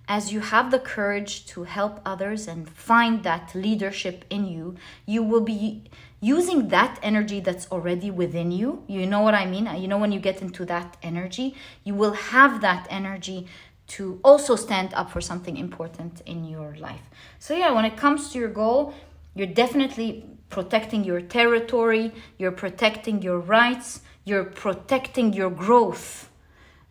Speaker 1: as you have the courage to help others and find that leadership in you, you will be using that energy that's already within you. You know what I mean? You know, when you get into that energy, you will have that energy to also stand up for something important in your life. So yeah, when it comes to your goal, you're definitely protecting your territory, you're protecting your rights, you're protecting your growth.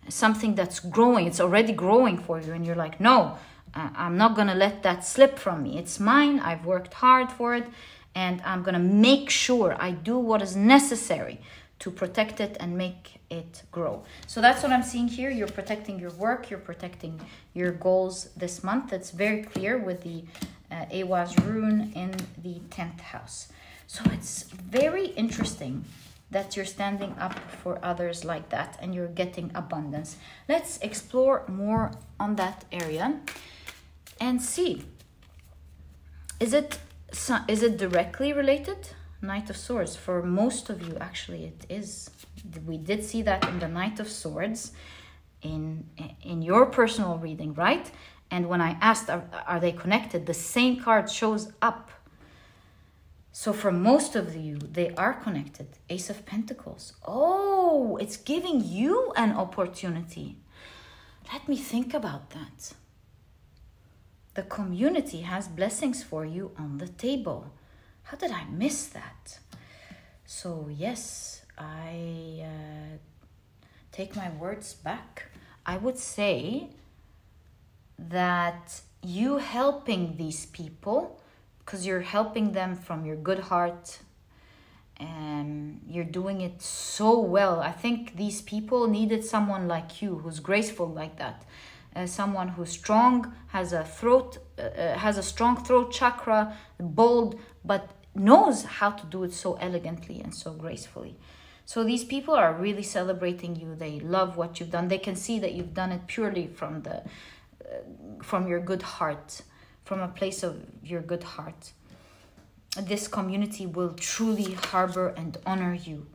Speaker 1: Something that's growing, it's already growing for you, and you're like, no, I'm not gonna let that slip from me. It's mine, I've worked hard for it, and I'm gonna make sure I do what is necessary to protect it and make it grow. So that's what I'm seeing here. You're protecting your work, you're protecting your goals this month. It's very clear with the Awaz rune in the 10th house. So it's very interesting that you're standing up for others like that and you're getting abundance. Let's explore more on that area and see. Is it directly related? Knight of Swords. For most of you, actually, it is. We did see that in the Knight of Swords in your personal reading, right? And when I asked, are they connected? The same card shows up. So for most of you, they are connected. Ace of Pentacles. Oh, it's giving you an opportunity. Let me think about that. The community has blessings for you on the table. How did I miss that? So yes, I take my words back. I would say that you helping these people, because you're helping them from your good heart and you're doing it so well. I think these people needed someone like you who's graceful like that. Someone who's strong, has a strong throat chakra, bold, but knows how to do it so elegantly and so gracefully. So these people are really celebrating you. They love what you've done. They can see that you've done it purely from your good heart, from a place of your good heart. This community will truly harbor and honor you.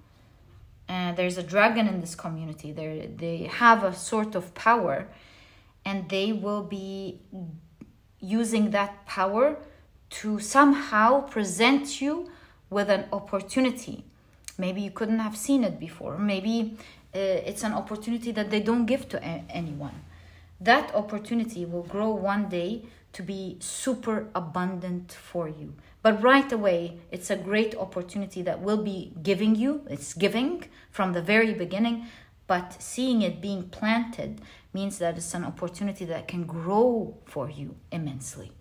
Speaker 1: And there's a dragon in this community. They have a sort of power, and they will be using that power to somehow present you with an opportunity. Maybe you couldn't have seen it before. Maybe it's an opportunity that they don't give to anyone. That opportunity will grow one day to be super abundant for you. But right away, it's a great opportunity that will be giving you. It's giving from the very beginning, but seeing it being planted means that it's an opportunity that can grow for you immensely.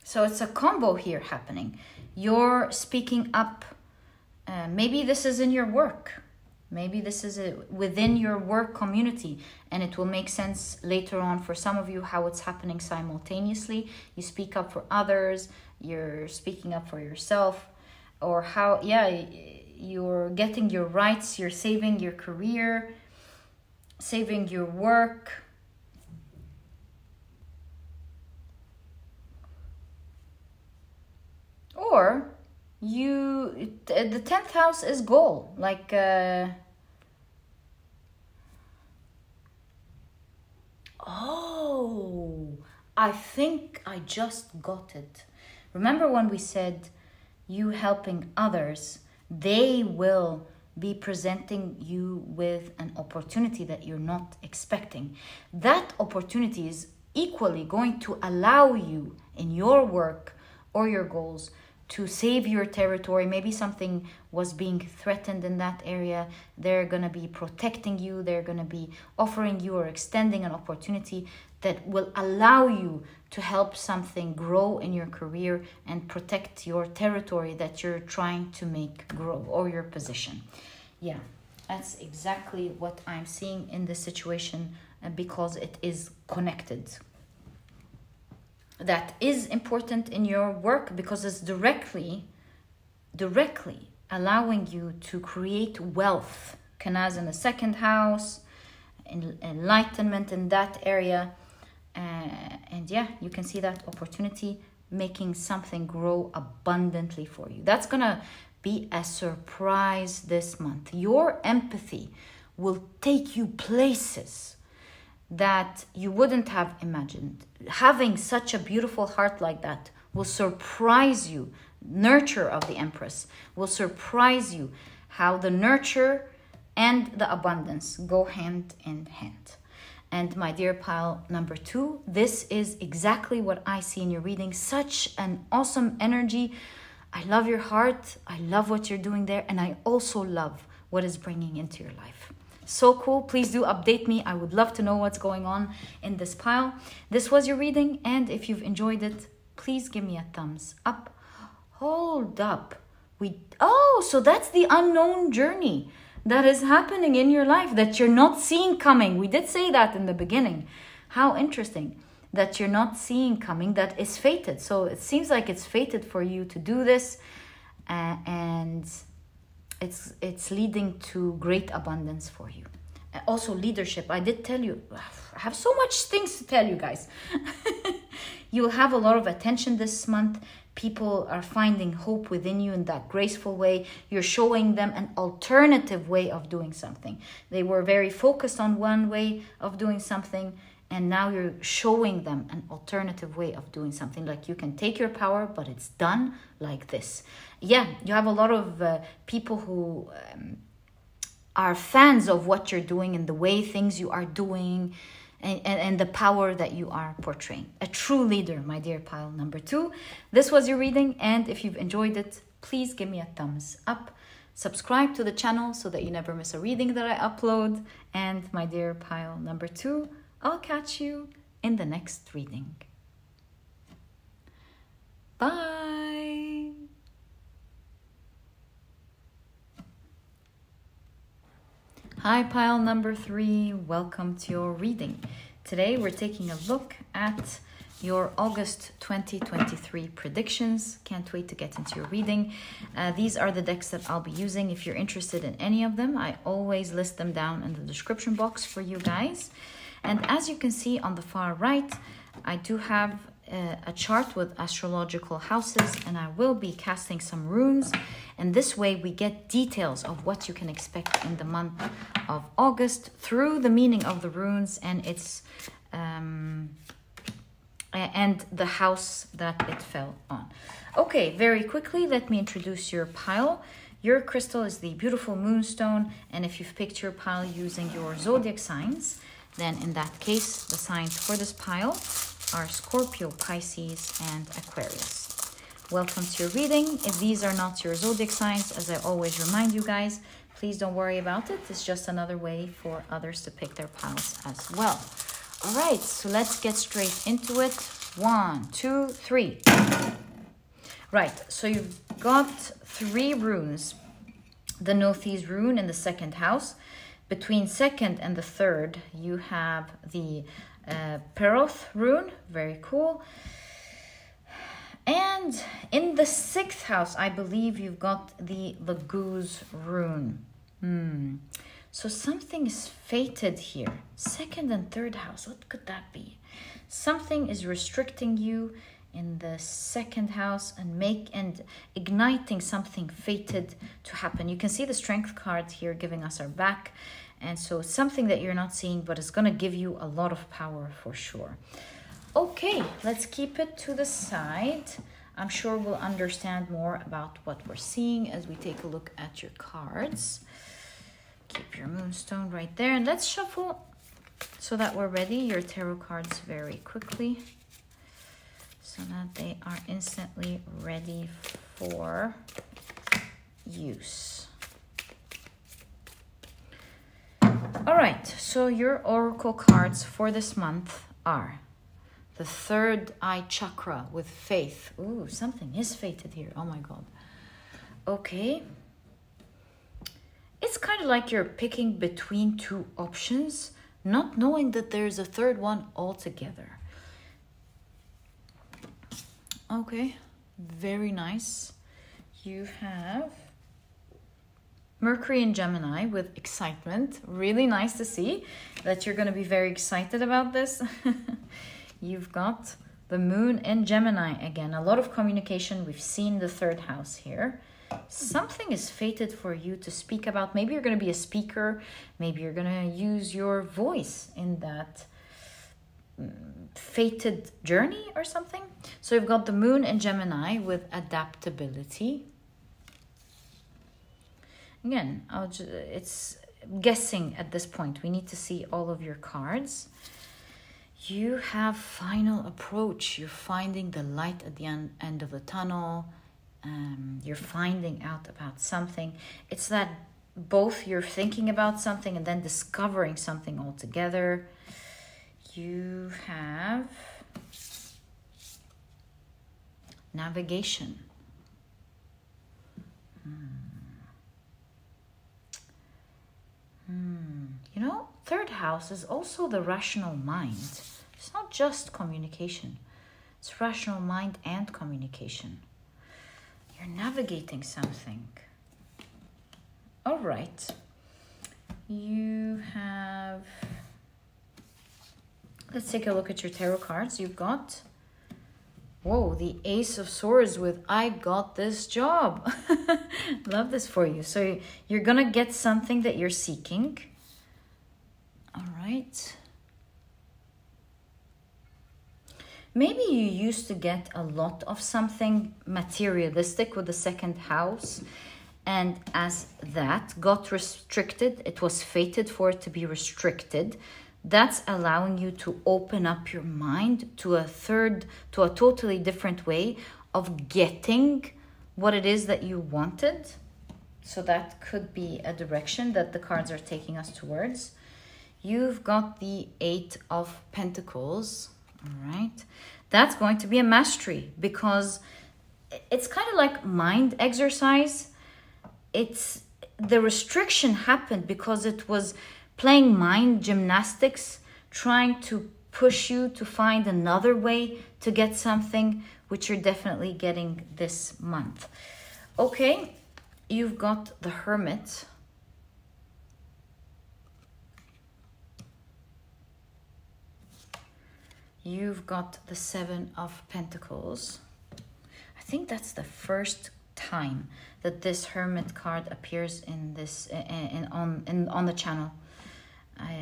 Speaker 1: So it's a combo here happening. You're speaking up. Maybe this is in your work. Maybe this is within your work community, and it will make sense later on for some of you how it's happening simultaneously. You speak up for others, you're speaking up for yourself, or how, you're getting your rights, you're saving your career, saving your work. or the 10th house is goal. Like, oh, I think I just got it. Remember when we said you helping others, they will be presenting you with an opportunity that you're not expecting. That opportunity is equally going to allow you in your work or your goals to save your territory. Maybe something was being threatened in that area. They're going to be protecting you. They're going to be offering you or extending an opportunity that will allow you to help something grow in your career and protect your territory that you're trying to make grow, or your position. Yeah, that's exactly what I'm seeing in this situation, because it is connected. That is important in your work because it's directly allowing you to create wealth. Kanaz in the second house, enlightenment in that area. And yeah, you can see that opportunity making something grow abundantly for you. That's gonna be a surprise this month. Your empathy will take you places that you wouldn't have imagined. Having such a beautiful heart like that will surprise you. Nurture of the Empress will surprise you how the nurture and the abundance go hand in hand. And my dear pile number 2, this is exactly what I see in your reading. Such an awesome energy. I love your heart. I love what you're doing there. And I also love what is bringing into your life. So cool. Please do update me. I would love to know what's going on in this pile. This was your reading. And if you've enjoyed it, please give me a thumbs up. Hold up. So that's the unknown journey that is happening in your life that you're not seeing coming. We did say that in the beginning. How interesting that you're not seeing coming, that is fated. So it seems like it's fated for you to do this, and it's leading to great abundance for you. Also leadership. I did tell you, I have so much things to tell you guys. You'll have a lot of attention this month. People are finding hope within you in that graceful way. You're showing them an alternative way of doing something. They were very focused on one way of doing something, and now you're showing them an alternative way of doing something. Like, you can take your power, but it's done like this. Yeah, you have a lot of people who are fans of what you're doing and the way things you are doing, and the power that you are portraying. A true leader, my dear pile number 2. This was your reading, and if you've enjoyed it, please give me a thumbs up. Subscribe to the channel so that you never miss a reading that I upload. And my dear pile number 2, I'll catch you in the next reading. Bye! Hi pile number 3, welcome to your reading. Today we're taking a look at your August 2023 predictions. Can't wait to get into your reading. These are the decks that I'll be using. If you're interested in any of them, I always list them down in the description box for you guys. And as you can see on the far right, I do have a chart with astrological houses, and I will be casting some runes, and this way we get details of what you can expect in the month of August through the meaning of the runes and its and the house that it fell on. Okay, very quickly, let me introduce your pile. Your crystal is the beautiful Moonstone, and if you've picked your pile using your zodiac signs, then in that case the signs for this pile are Scorpio, Pisces, and Aquarius. Welcome to your reading. If these are not your zodiac signs, as I always remind you guys, please don't worry about it. It's just another way for others to pick their piles as well. All right, so let's get straight into it. 1, 2, 3. Right, so you've got 3 runes. The Nothis rune in the 2nd house. Between 2nd and the 3rd, you have the Peroth rune, very cool. And in the 6th house, I believe you've got the Laguz rune. So something is fated here. 2nd and 3rd house, what could that be? Something is restricting you in the second house and igniting something fated to happen. You can see the strength card here giving us our back. And so it's something that you're not seeing, but it's going to give you a lot of power for sure. Okay, let's keep it to the side. I'm sure we'll understand more about what we're seeing as we take a look at your cards. Keep your Moonstone right there. And let's shuffle so that we're ready your tarot cards very quickly, so that they are instantly ready for use. All right, so your oracle cards for this month are the third eye chakra with faith. Ooh, something is fated here. Oh my God. Okay. It's kind of like you're picking between two options, not knowing that there's a third one altogether. Okay, very nice. You have Mercury and Gemini with excitement. Really nice to see that you're going to be very excited about this. You've got the Moon and Gemini again. A lot of communication. We've seen the third house here. Something is fated for you to speak about. Maybe you're going to be a speaker. Maybe you're going to use your voice in that fated journey or something. So you've got the Moon and Gemini with adaptability. Again, it's guessing at this point. We need to see all of your cards. You have final approach. You're finding the light at the end of the tunnel. You're finding out about something. It's that both you're thinking about something and then discovering something altogether. You have navigation. You know, third house is also the rational mind. It's not just communication. It's rational mind and communication. You're navigating something. All right. You have... Let's take a look at your tarot cards. You've got... Whoa, the Ace of Swords with I got this job. Love this for you. So you're going to get something that you're seeking. All right. Maybe you used to get a lot of something materialistic with the second house. And as that got restricted, it was fated for it to be restricted. That's allowing you to open up your mind to a totally different way of getting what it is that you wanted. So that could be a direction that the cards are taking us towards. You've got the Eight of Pentacles. All right. That's going to be a mastery because it's kind of like mind exercise. The restriction happened because it was playing mind gymnastics, trying to push you to find another way to get something, which you're definitely getting this month. Okay, you've got the Hermit. You've got the Seven of Pentacles. I think that's the first time that this Hermit card appears in this on the channel. I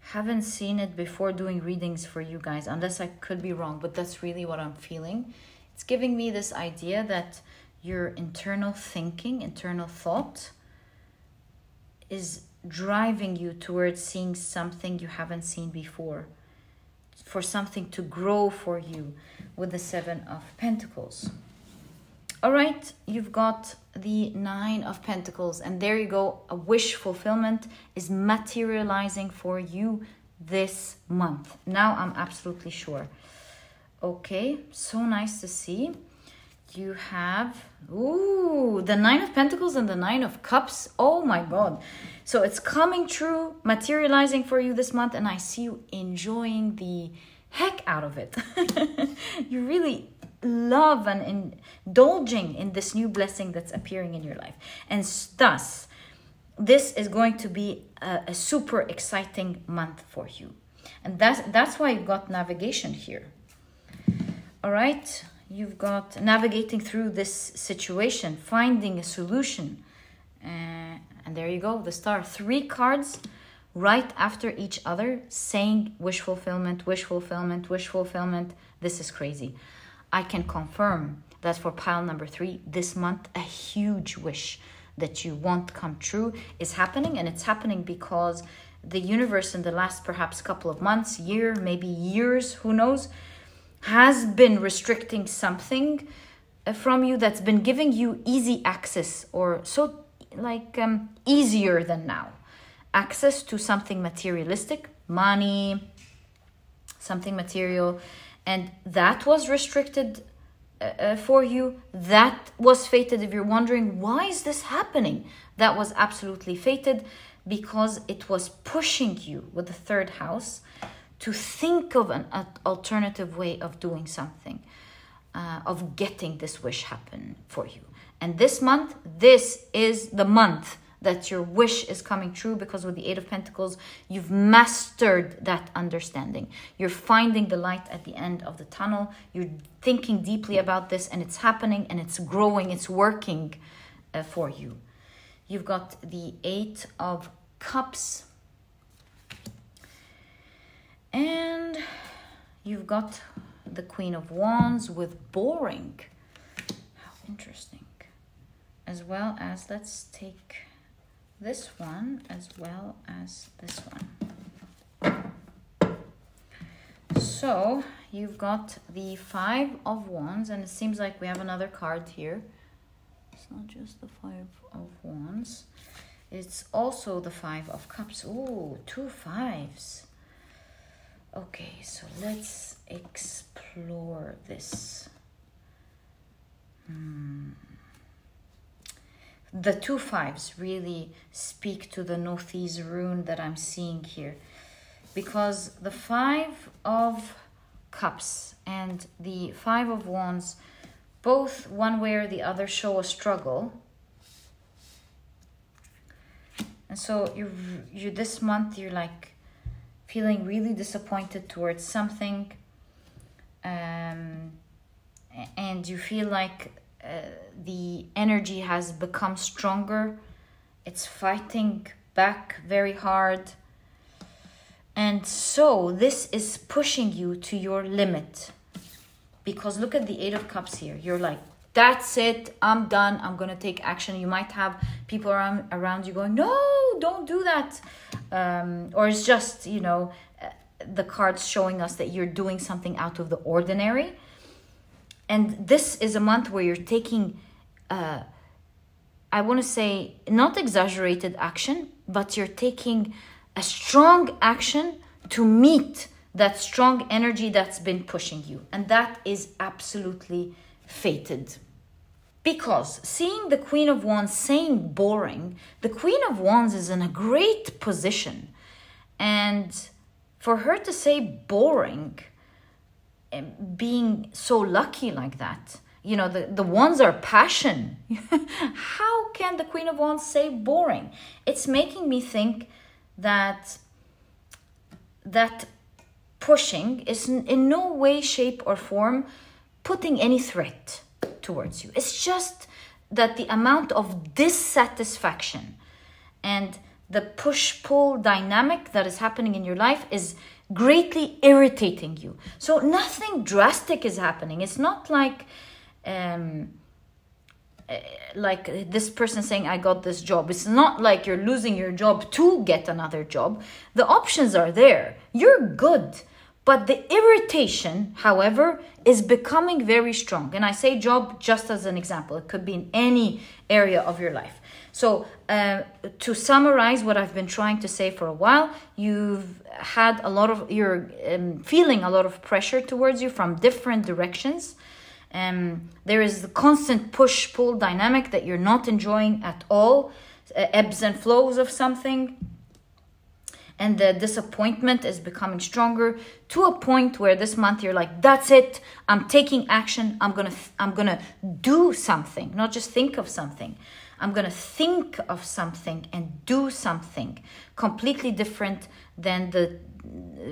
Speaker 1: haven't seen it before doing readings for you guys, unless I could be wrong, but that's really what I'm feeling. It's giving me this idea that your internal thinking, internal thought is driving you towards seeing something you haven't seen before, for something to grow for you with the Seven of Pentacles. All right, you've got the Nine of Pentacles, and there you go. A wish fulfillment is materializing for you this month. Now I'm absolutely sure. Okay, so nice to see. You have, the Nine of Pentacles and the Nine of Cups. Oh my God. So it's coming true, materializing for you this month, and I see you enjoying the heck out of it. You really love and indulging in this new blessing that's appearing in your life. And thus, this is going to be a super exciting month for you. And that's why you've got navigation here. All right, you've got navigating through this situation, finding a solution. And there you go, the star. 3 cards right after each other saying wish fulfillment, wish fulfillment, wish fulfillment. This is crazy. I can confirm that for pile number 3, this month, a huge wish that you want come true is happening. And it's happening because the universe in the last perhaps couple of months, year, maybe years, who knows, has been restricting something from you that's been giving you easy access, or so like easier than now. Access to something materialistic, money, something material, and that was restricted for you. That was fated. If you're wondering, why is this happening? That was absolutely fated because it was pushing you with the 3rd house to think of an alternative way of doing something, of getting this wish happen for you. And this month, this is the month that your wish is coming true, because with the 8 of Pentacles, you've mastered that understanding. You're finding the light at the end of the tunnel. You're thinking deeply about this, and it's happening, and it's growing, it's working for you. You've got the 8 of Cups. And you've got the Queen of Wands with boring. How interesting. As well as, let's take this one as well as this one. So you've got the 5 of Wands, and it seems like we have another card here. It's not just the 5 of Wands. It's also the 5 of Cups. Ooh, 2 5s. Okay, so let's explore this. The 2 5s really speak to the Northeast rune that I'm seeing here, because the 5 of Cups and the 5 of Wands, both one way or the other, show a struggle. And so you this month, you're like feeling really disappointed towards something, and you feel like the energy has become stronger. It's fighting back very hard. And so this is pushing you to your limit. Because look at the 8 of Cups here. You're like, that's it, I'm done, I'm going to take action. You might have people around you going, no, don't do that. Or it's just, you know, the cards showing us that you're doing something out of the ordinary. And this is a month where you're taking, I want to say, not exaggerated action, but you're taking a strong action to meet that strong energy that's been pushing you. And that is absolutely fated. Because seeing the Queen of Wands saying boring, the Queen of Wands is in a great position. And for her to say boring, being so lucky like that, you know, the Wands are passion. How can the Queen of Wands say boring? It's making me think that pushing is in no way, shape, or form putting any threat towards you. It's just that the amount of dissatisfaction and the push-pull dynamic that is happening in your life is greatly irritating you. So nothing drastic is happening. It's not like this person saying, I got this job. It's not like you're losing your job to get another job. The options are there. You're good. But the irritation, however, is becoming very strong. And I say job just as an example. It could be in any area of your life. So to summarize what I've been trying to say for a while, you've had you're feeling a lot of pressure towards you from different directions. There is the constant push-pull dynamic that you're not enjoying at all, ebbs and flows of something. And the disappointment is becoming stronger to a point where this month you're like, that's it, I'm taking action, I'm gonna do something, not just think of something. I'm going to think of something and do something completely different than the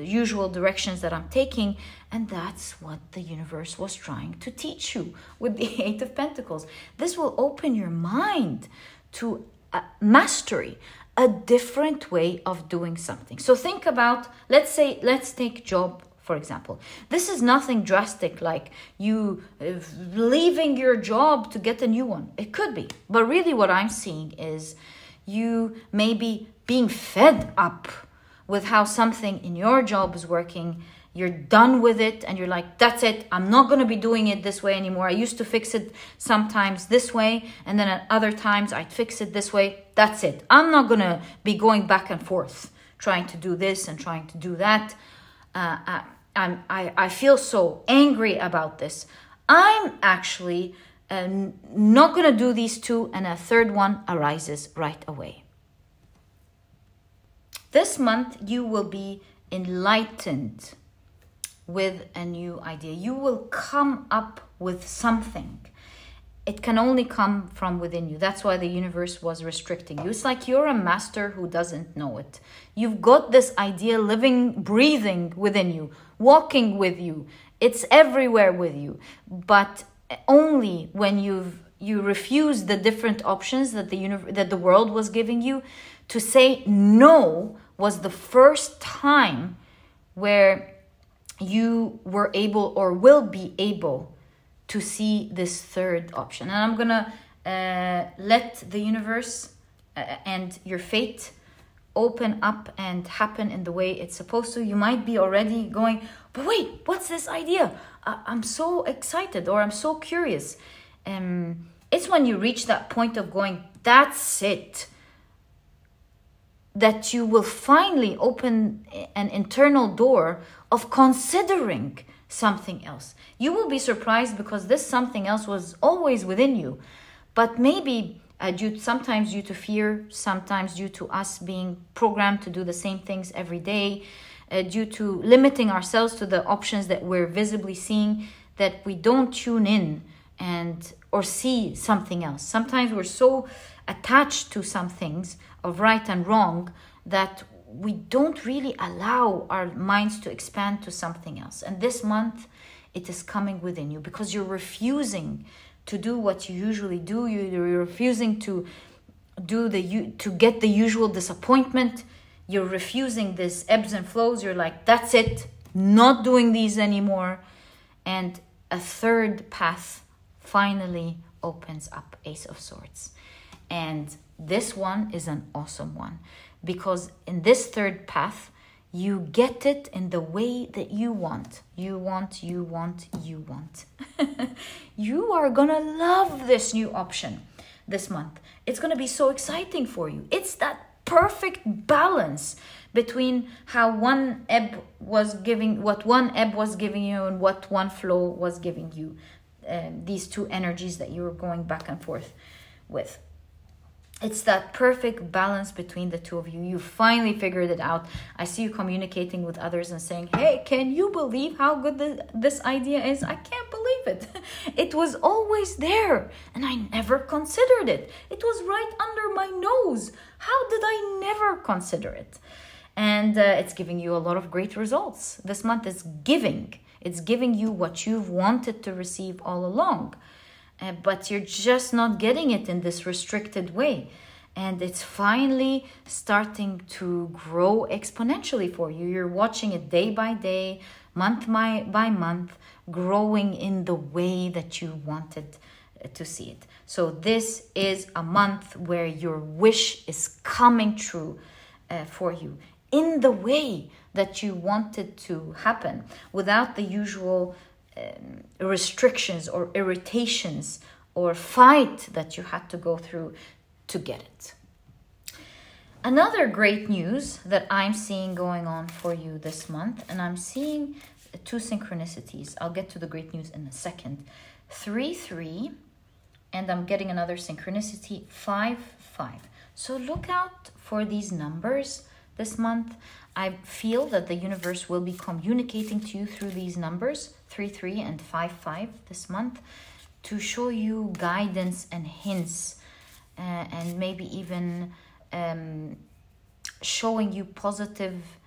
Speaker 1: usual directions that I'm taking. And that's what the universe was trying to teach you with the Eight of Pentacles. This will open your mind to mastery, a different way of doing something. So think about, let's take job, for example. This is nothing drastic like you leaving your job to get a new one. It could be. But really what I'm seeing is you maybe being fed up with how something in your job is working. You're done with it and you're like, that's it. I'm not going to be doing it this way anymore. I used to fix it sometimes this way, and then at other times I'd fix it this way. That's it. I'm not going to be going back and forth trying to do this and trying to do that. I feel so angry about this. I'm actually not going to do these two, and a third one arises right away. This month, you will be enlightened with a new idea. You will come up with something. It can only come from within you. That's why the universe was restricting you. It's like you're a master who doesn't know it. You've got this idea living, breathing within you, walking with you. It's everywhere with you. But only when you refuse the different options that the world was giving you, to say no was the first time where you were able or will be able to see this third option. And I'm gonna let the universe and your fate open up and happen in the way it's supposed to. You might be already going, but wait, what's this idea? I'm so excited, or I'm so curious. It's when you reach that point of going, that's it, that you will finally open an internal door of considering something else. You will be surprised because this something else was always within you, but maybe sometimes due to fear, sometimes due to us being programmed to do the same things every day, due to limiting ourselves to the options that we're visibly seeing, that we don't tune in or see something else. Sometimes we're so attached to some things of right and wrong that we don't really allow our minds to expand to something else. And this month, it is coming within you because you're refusing to do what you usually do. You're refusing to get the usual disappointment. You're refusing this ebbs and flows. You're like, that's it, not doing these anymore. And a third path finally opens up, Ace of Swords. And this one is an awesome one because in this third path, you get it in the way that you want. You want. You are gonna love this new option this month. It's gonna be so exciting for you. It's that perfect balance between how one ebb was giving, what one ebb was giving you and what one flow was giving you. These two energies that you were going back and forth with. It's that perfect balance between the two of you. You finally figured it out. I see you communicating with others and saying, hey, can you believe how good this idea is? I can't believe it. It was always there and I never considered it. It was right under my nose. How did I never consider it? And it's giving you a lot of great results. This month is giving. It's giving you what you've wanted to receive all along. But you're just not getting it in this restricted way. And it's finally starting to grow exponentially for you. You're watching it day by day, month by month, growing in the way that you wanted to see it. So this is a month where your wish is coming true for you in the way that you wanted to happen, without the usual restrictions or irritations or fight that you had to go through to get it. Another great news that I'm seeing going on for you this month, and I'm seeing two synchronicities. I'll get to the great news in a second. 3-3, and I'm getting another synchronicity, 5-5. So look out for these numbers this month. I feel that the universe will be communicating to you through these numbers, 3-3 and 5-5 this month, to show you guidance and hints and maybe even showing you positive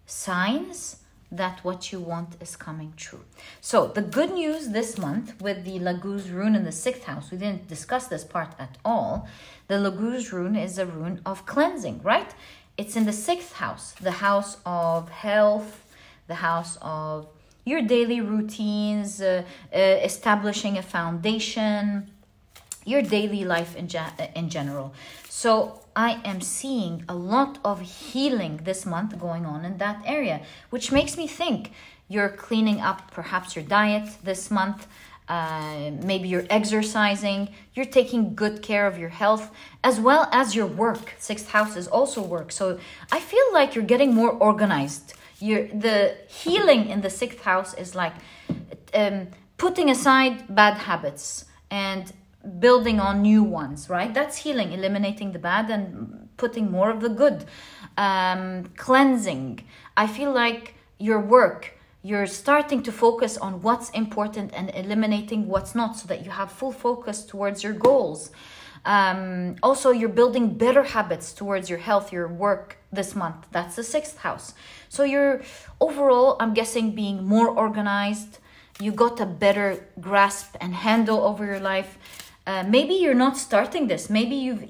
Speaker 1: signs that what you want is coming true. So the good news this month with the Laguz rune in the 6th house, we didn't discuss this part at all. The Laguz rune is a rune of cleansing, right? It's in the 6th house, the house of health, the house of your daily routines, establishing a foundation, your daily life in general. So I am seeing a lot of healing this month going on in that area, which makes me think you're cleaning up perhaps your diet this month. Maybe you're exercising, you're taking good care of your health, as well as your work. 6th house is also work. So I feel like you're getting more organized. The healing in the 6th house is like putting aside bad habits and building on new ones, right? That's healing, eliminating the bad and putting more of the good. Cleansing. I feel like your work, you're starting to focus on what's important and eliminating what's not, so that you have full focus towards your goals. Also, you're building better habits towards your health, your work this month. That's the 6th house. So you're overall, I'm guessing, being more organized. You got a better grasp and handle over your life. Maybe you're not starting this. Maybe you've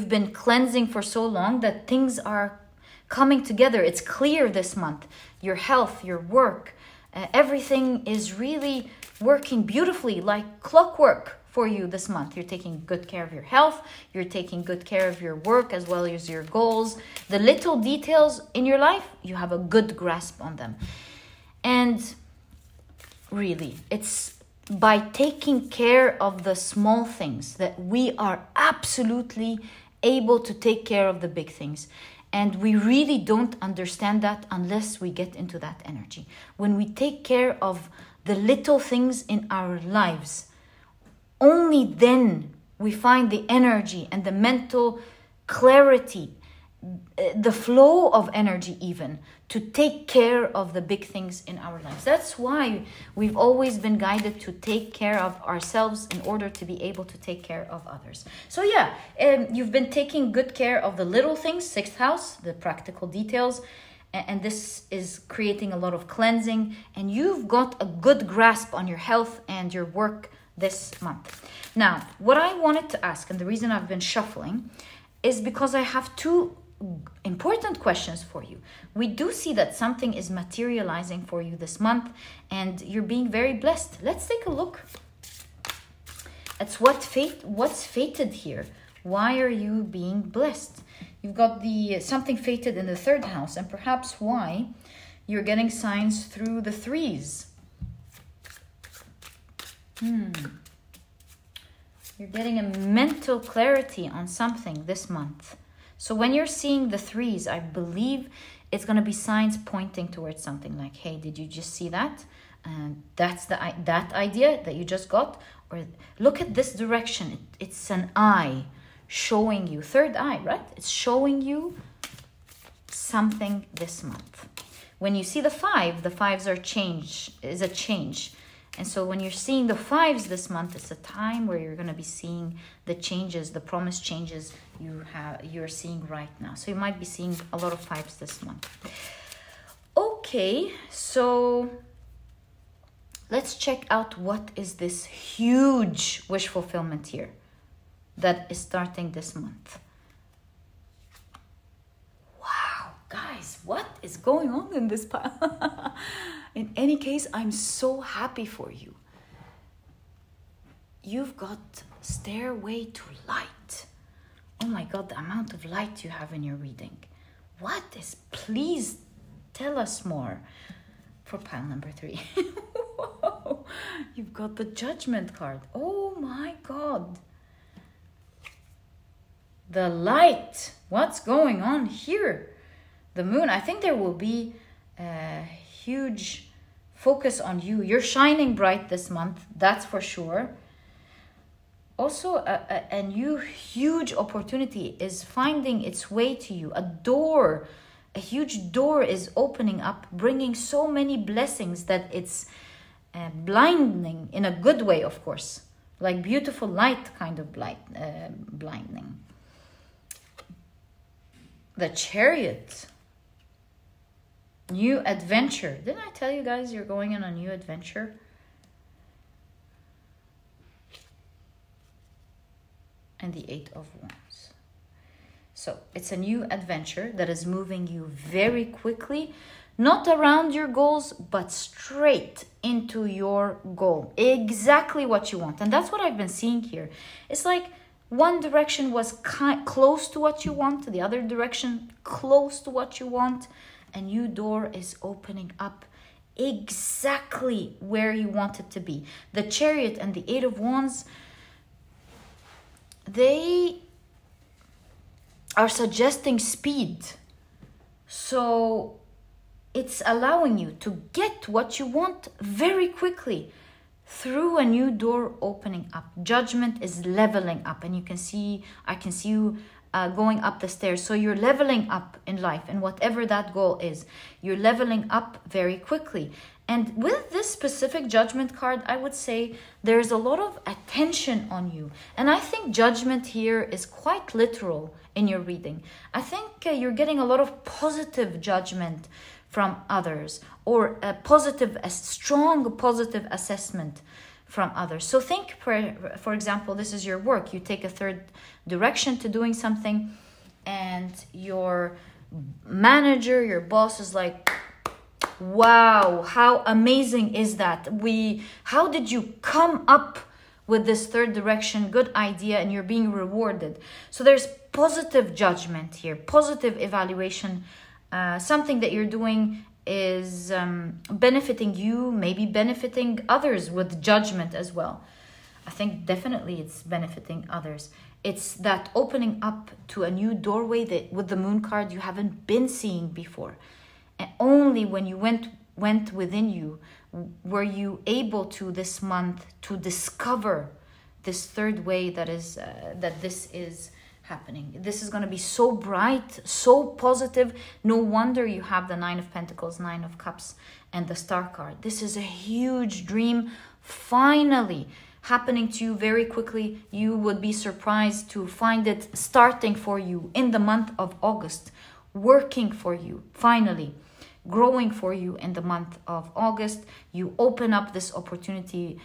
Speaker 1: been cleansing for so long that things are coming together. It's clear this month. Your health, your work, everything is really working beautifully, like clockwork for you this month. You're taking good care of your health. You're taking good care of your work as well as your goals. The little details in your life, you have a good grasp on them. And really, it's by taking care of the small things that we are absolutely able to take care of the big things. And we really don't understand that unless we get into that energy. When we take care of the little things in our lives, only then we find the energy and the mental clarity, the flow of energy even, to take care of the big things in our lives. That's why we've always been guided to take care of ourselves in order to be able to take care of others. So yeah, you've been taking good care of the little things, 6th house, the practical details, and this is creating a lot of cleansing, and you've got a good grasp on your health and your work this month. Now, what I wanted to ask, and the reason I've been shuffling, is because I have two important questions for you. We do see that something is materializing for you this month and you're being very blessed. Let's take a look at what's fated here. Why are you being blessed? You've got the something fated in the 3rd house, and perhaps why you're getting signs through the 3s. You're getting a mental clarity on something this month. So when you're seeing the 3s, I believe it's going to be signs pointing towards something like, hey, did you just see that? And that's that idea that you just got. Or look at this direction. It's an eye showing you, 3rd eye, right? It's showing you something this month. When you see the 5, the 5s is a change. And so when you're seeing the 5s this month, it's a time where you're going to be seeing the changes, the promised changes you're seeing right now. So you might be seeing a lot of 5s this month. Okay, so let's check out what is this huge wish fulfillment here that is starting this month. Wow, guys, what is going on in this pile? In any case, I'm so happy for you. You've got Stairway to Light. Oh my God, the amount of light you have in your reading. What is, please tell us more for pile number 3. Whoa, you've got the Judgment card. Oh my God. The light. What's going on here? The moon. I think there will be a huge focus on you. You're shining bright this month, that's for sure. Also, a new huge opportunity is finding its way to you. A huge door is opening up, bringing so many blessings that it's blinding in a good way, of course. like beautiful light kind of blinding. The Chariot. New adventure. Didn't I tell you guys you're going on a new adventure? And the Eight of Wands. So it's a new adventure that is moving you very quickly, not around your goals, but straight into your goal. Exactly what you want. And that's what I've been seeing here. It's like one direction was close to what you want, the other direction close to what you want. A new door is opening up exactly where you want it to be. The Chariot and the Eight of Wands, they are suggesting speed. So it's allowing you to get what you want very quickly through a new door opening up. Judgment is leveling up, and I can see you going up the stairs. So you're leveling up in life, and whatever that goal is, you're leveling up very quickly. And with this specific Judgment card, I would say there's a lot of attention on you. And I think Judgment here is quite literal in your reading. I think you're getting a lot of positive judgment from others, or a strong positive assessment from others. So think, for example, this is your work. You take a third direction to doing something, and your manager, your boss is like, wow, how amazing is that? How did you come up with this third direction? Good idea, and you're being rewarded. So there's positive judgment here, positive evaluation. Something that you're doing is benefiting you, maybe benefiting others with judgment as well. I think definitely it's benefiting others. It's that opening up to a new doorway that with the Moon card you haven't been seeing before. And only when you went within you were you able to this month to discover this third way that this is happening. This is going to be so bright, so positive. No wonder you have the Nine of Pentacles, Nine of Cups, and the Star card. This is a huge dream finally happening to you very quickly. You would be surprised to find it starting for you in the month of August, working for you finally, growing for you in the month of August. You open up this opportunity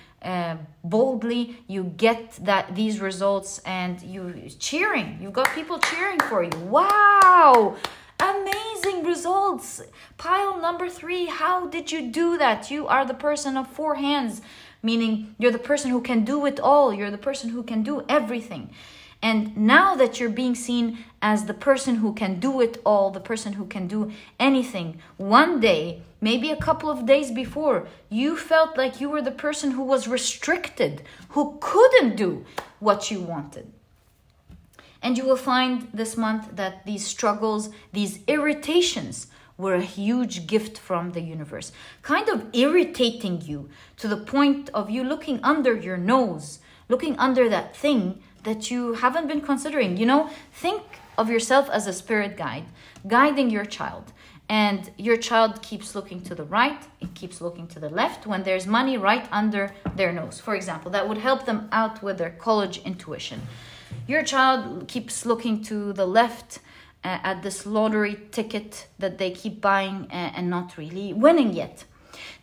Speaker 1: boldly, you get these results, and you've got people cheering for you. Wow, amazing results. Pile number 3, how did you do that? You are the person of 4 hands, meaning you're the person who can do it all. You're the person who can do everything. And now that you're being seen as the person who can do it all, the person who can do anything, one day, maybe a couple of days before, you felt like you were the person who was restricted, who couldn't do what you wanted. And you will find this month that these struggles, these irritations, were a huge gift from the universe, kind of irritating you to the point of you looking under your nose, looking under that thing that you haven't been considering. Think of yourself as a spirit guide, guiding your child. And your child keeps looking to the right, it keeps looking to the left when there's money right under their nose. For example, that would help them out with their college intuition. Your child keeps looking to the left at this lottery ticket that they keep buying and not really winning yet.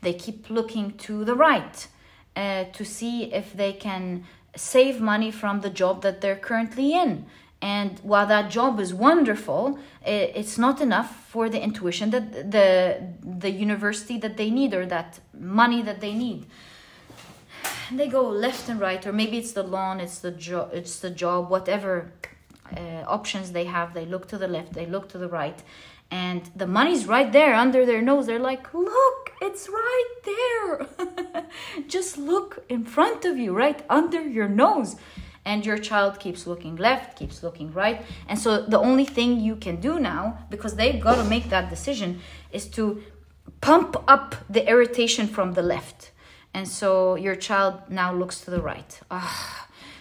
Speaker 1: They keep looking to the right to see if they can save money from the job that they're currently in. And while that job is wonderful, it's not enough for the intuition that the university that they need, or that money that they need. And they go left and right, or maybe it's the loan, it's the job, whatever options they have. They look to the left, they look to the right, and the money's right there under their nose. They're like, look, it's right there. Just look in front of you, right under your nose. And your child keeps looking left, keeps looking right. And so the only thing you can do now, because they've got to make that decision, is to pump up the irritation from the left. And so your child now looks to the right.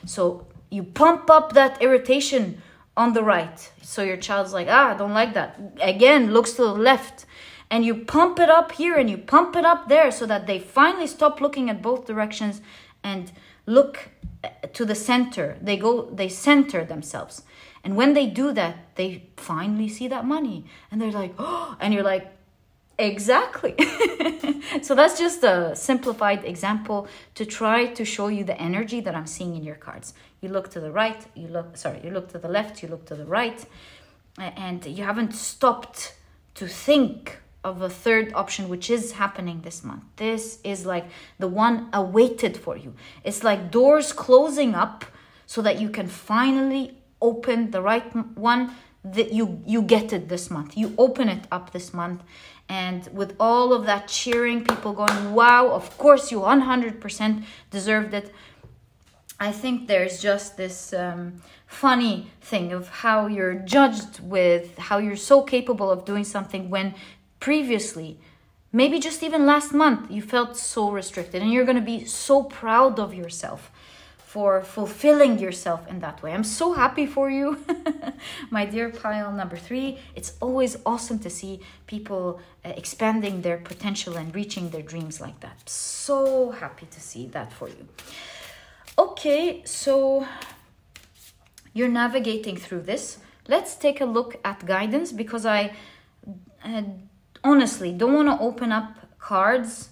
Speaker 1: So you pump up that irritation on the right. So your child's like, I don't like that. Again, looks to the left. And you pump it up here and you pump it up there so that they finally stop looking at both directions and look to the center. They center themselves. And when they do that, they finally see that money. And they're like, oh, and you're like, exactly. So that's just a simplified example to try to show you the energy that I'm seeing in your cards. You look to the right, you look to the left, you look to the right, and you haven't stopped to think of a third option, which is happening this month. This is like the one awaited for you. It's like doors closing up so that you can finally open the right one. That you get it this month. You open it up this month. And with all of that cheering, people going, wow, of course you 100% deserved it. I think there's just this funny thing of how you're judged with how you're so capable of doing something when previously, maybe just even last month, you felt so restricted. And you're going to be so proud of yourself for fulfilling yourself in that way. I'm so happy for you, my dear pile number 3. It's always awesome to see people expanding their potential and reaching their dreams like that. So happy to see that for you. Okay, so you're navigating through this. Let's take a look at guidance, because I honestly don't want to open up cards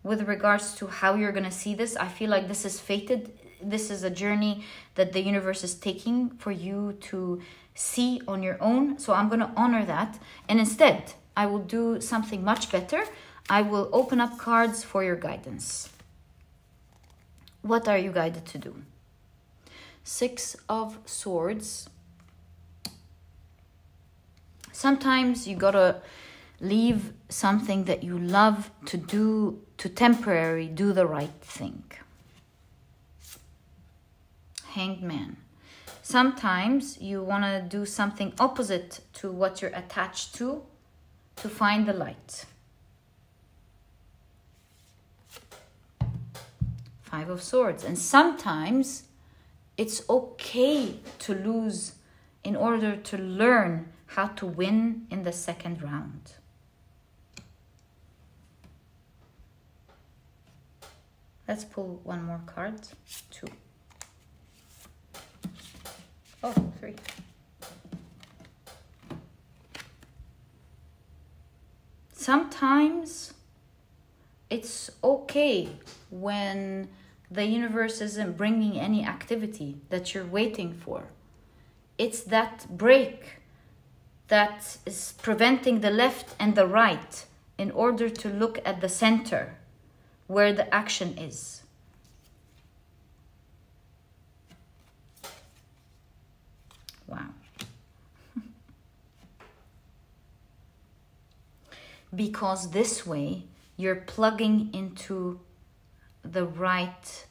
Speaker 1: with regards to how you're going to see this. I feel like this is fated. This is a journey that the universe is taking for you to see on your own. So I'm going to honor that. And instead, I will do something much better. I will open up cards for your guidance. What are you guided to do? 6 of Swords. Sometimes you got to leave something that you love to do, to temporarily do the right thing. Hanged Man. Sometimes you want to do something opposite to what you're attached to find the light. 5 of Swords. And sometimes it's okay to lose in order to learn how to win in the second round. Let's pull one more card. 2. Oh, 3. Sometimes it's okay when the universe isn't bringing any activity that you're waiting for. It's that break that is preventing the left and the right in order to look at the center where the action is. Wow. Because this way you're plugging into the right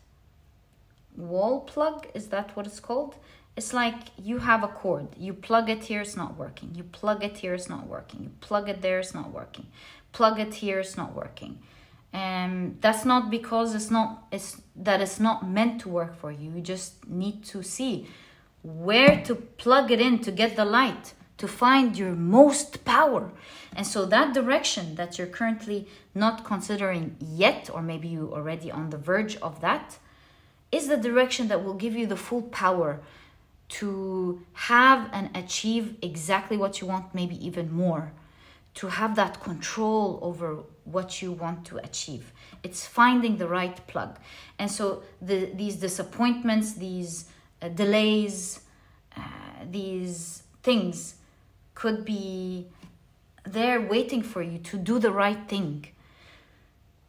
Speaker 1: wall plug. Is that what it's called? It's like you have a cord. You plug it here, it's not working. You plug it here, it's not working. You plug it there, it's not working. Plug it here, it's not working. And that's not because it's not meant to work for you. You just need to see where to plug it in to get the light, to find your most power. And so that direction that you're currently not considering yet, or maybe you already on the verge of that, is the direction that will give you the full power to have and achieve exactly what you want, maybe even more, to have that control over what you want to achieve. It's finding the right plug. And so these disappointments, these delays, these things could be there waiting for you to do the right thing,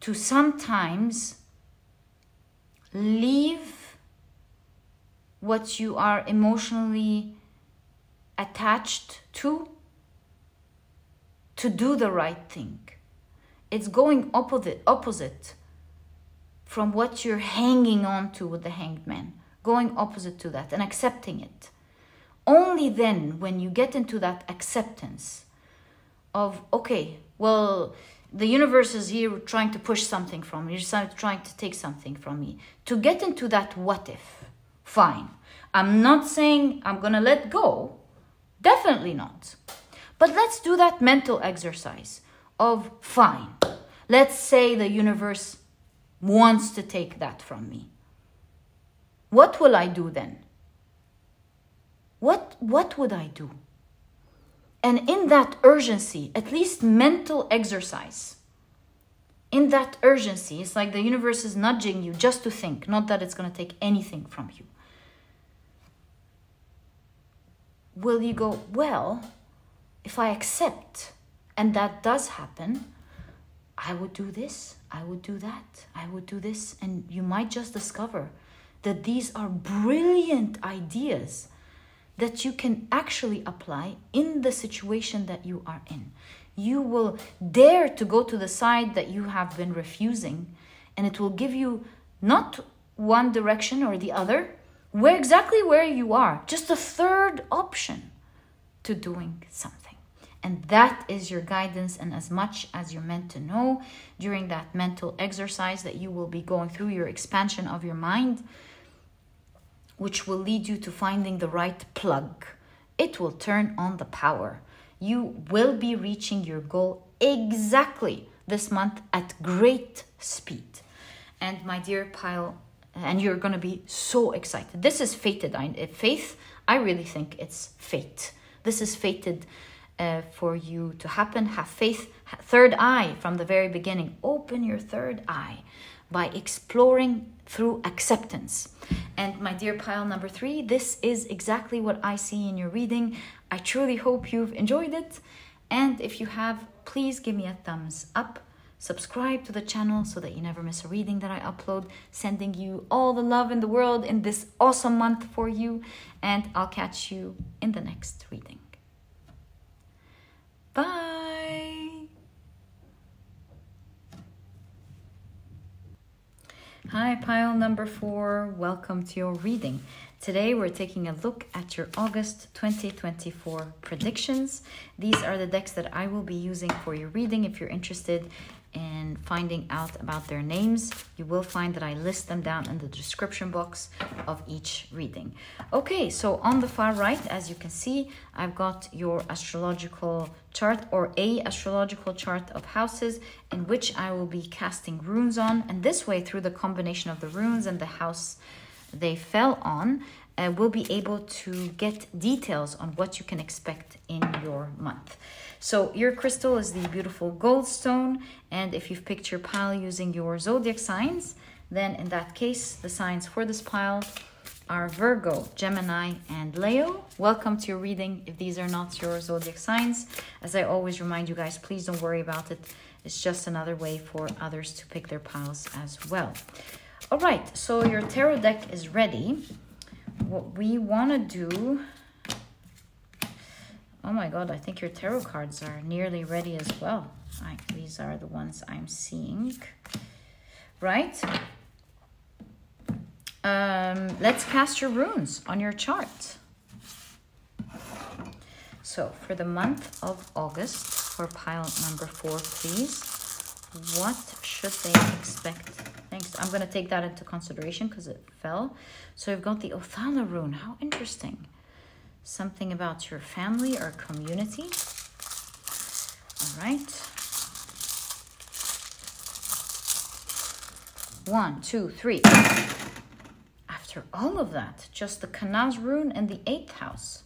Speaker 1: to sometimes leave what you are emotionally attached to do the right thing. It's going opposite from what you're hanging on to with the Hanged Man, going opposite to that and accepting it. Only then, when you get into that acceptance of, okay, well, the universe is here trying to push something from me, trying to take something from me, to get into that what if. Fine. I'm not saying I'm going to let go. Definitely not. But let's do that mental exercise of, fine, let's say the universe wants to take that from me. What will I do then? What would I do? And in that urgency, at least mental exercise, in that urgency, it's like the universe is nudging you just to think, not that it's going to take anything from you. Will you go, well, if I accept and that does happen, I would do this, I would do that, I would do this. And you might just discover that these are brilliant ideas that you can actually apply in the situation that you are in. You will dare to go to the side that you have been refusing, and it will give you not one direction or the other, exactly where you are, just a third option to doing something. And that is your guidance, and as much as you're meant to know during that mental exercise that you will be going through, your expansion of your mind, which will lead you to finding the right plug. It will turn on the power. You will be reaching your goal exactly this month at great speed. And my dear pile, and you're going to be so excited. This is fated. Faith, I really think it's fate. This is fated for you to happen. Have faith. Third eye from the very beginning. Open your third eye by exploring through acceptance. And my dear pile number 3, this is exactly what I see in your reading. I truly hope you've enjoyed it. And if you have, please give me a thumbs up. Subscribe to the channel so that you never miss a reading that I upload. Sending you all the love in the world in this awesome month for you. And I'll catch you in the next reading. Bye. Hi, pile number 4. Welcome to your reading. Today we're taking a look at your August 2024 predictions. These are the decks that I will be using for your reading. If you're interested in finding out about their names, you will find that I list them down in the description box of each reading. Okay, so on the far right, as you can see, I've got your astrological chart, or a astrological chart of houses in which I will be casting runes on. And this way, through the combination of the runes and the house they fell on, we'll be able to get details on what you can expect in your month. So your crystal is the beautiful Goldstone, and if you've picked your pile using your zodiac signs, then in that case, the signs for this pile are Virgo, Gemini, and Leo. Welcome to your reading. If these are not your zodiac signs, as I always remind you guys, please don't worry about it. It's just another way for others to pick their piles as well. All right, so your tarot deck is ready. What we want to do... Oh my God, I think your tarot cards are nearly ready as well. Right, these are the ones I'm seeing. Right? Let's cast your runes on your chart. So for the month of August, for pile number 4, please, what should they expect? Thanks. I'm going to take that into consideration because it fell. So I've got the Othala rune. How interesting. Something about your family or community. All right. 1, 2, 3. After all of that, just the Kanaz rune and the 8th house.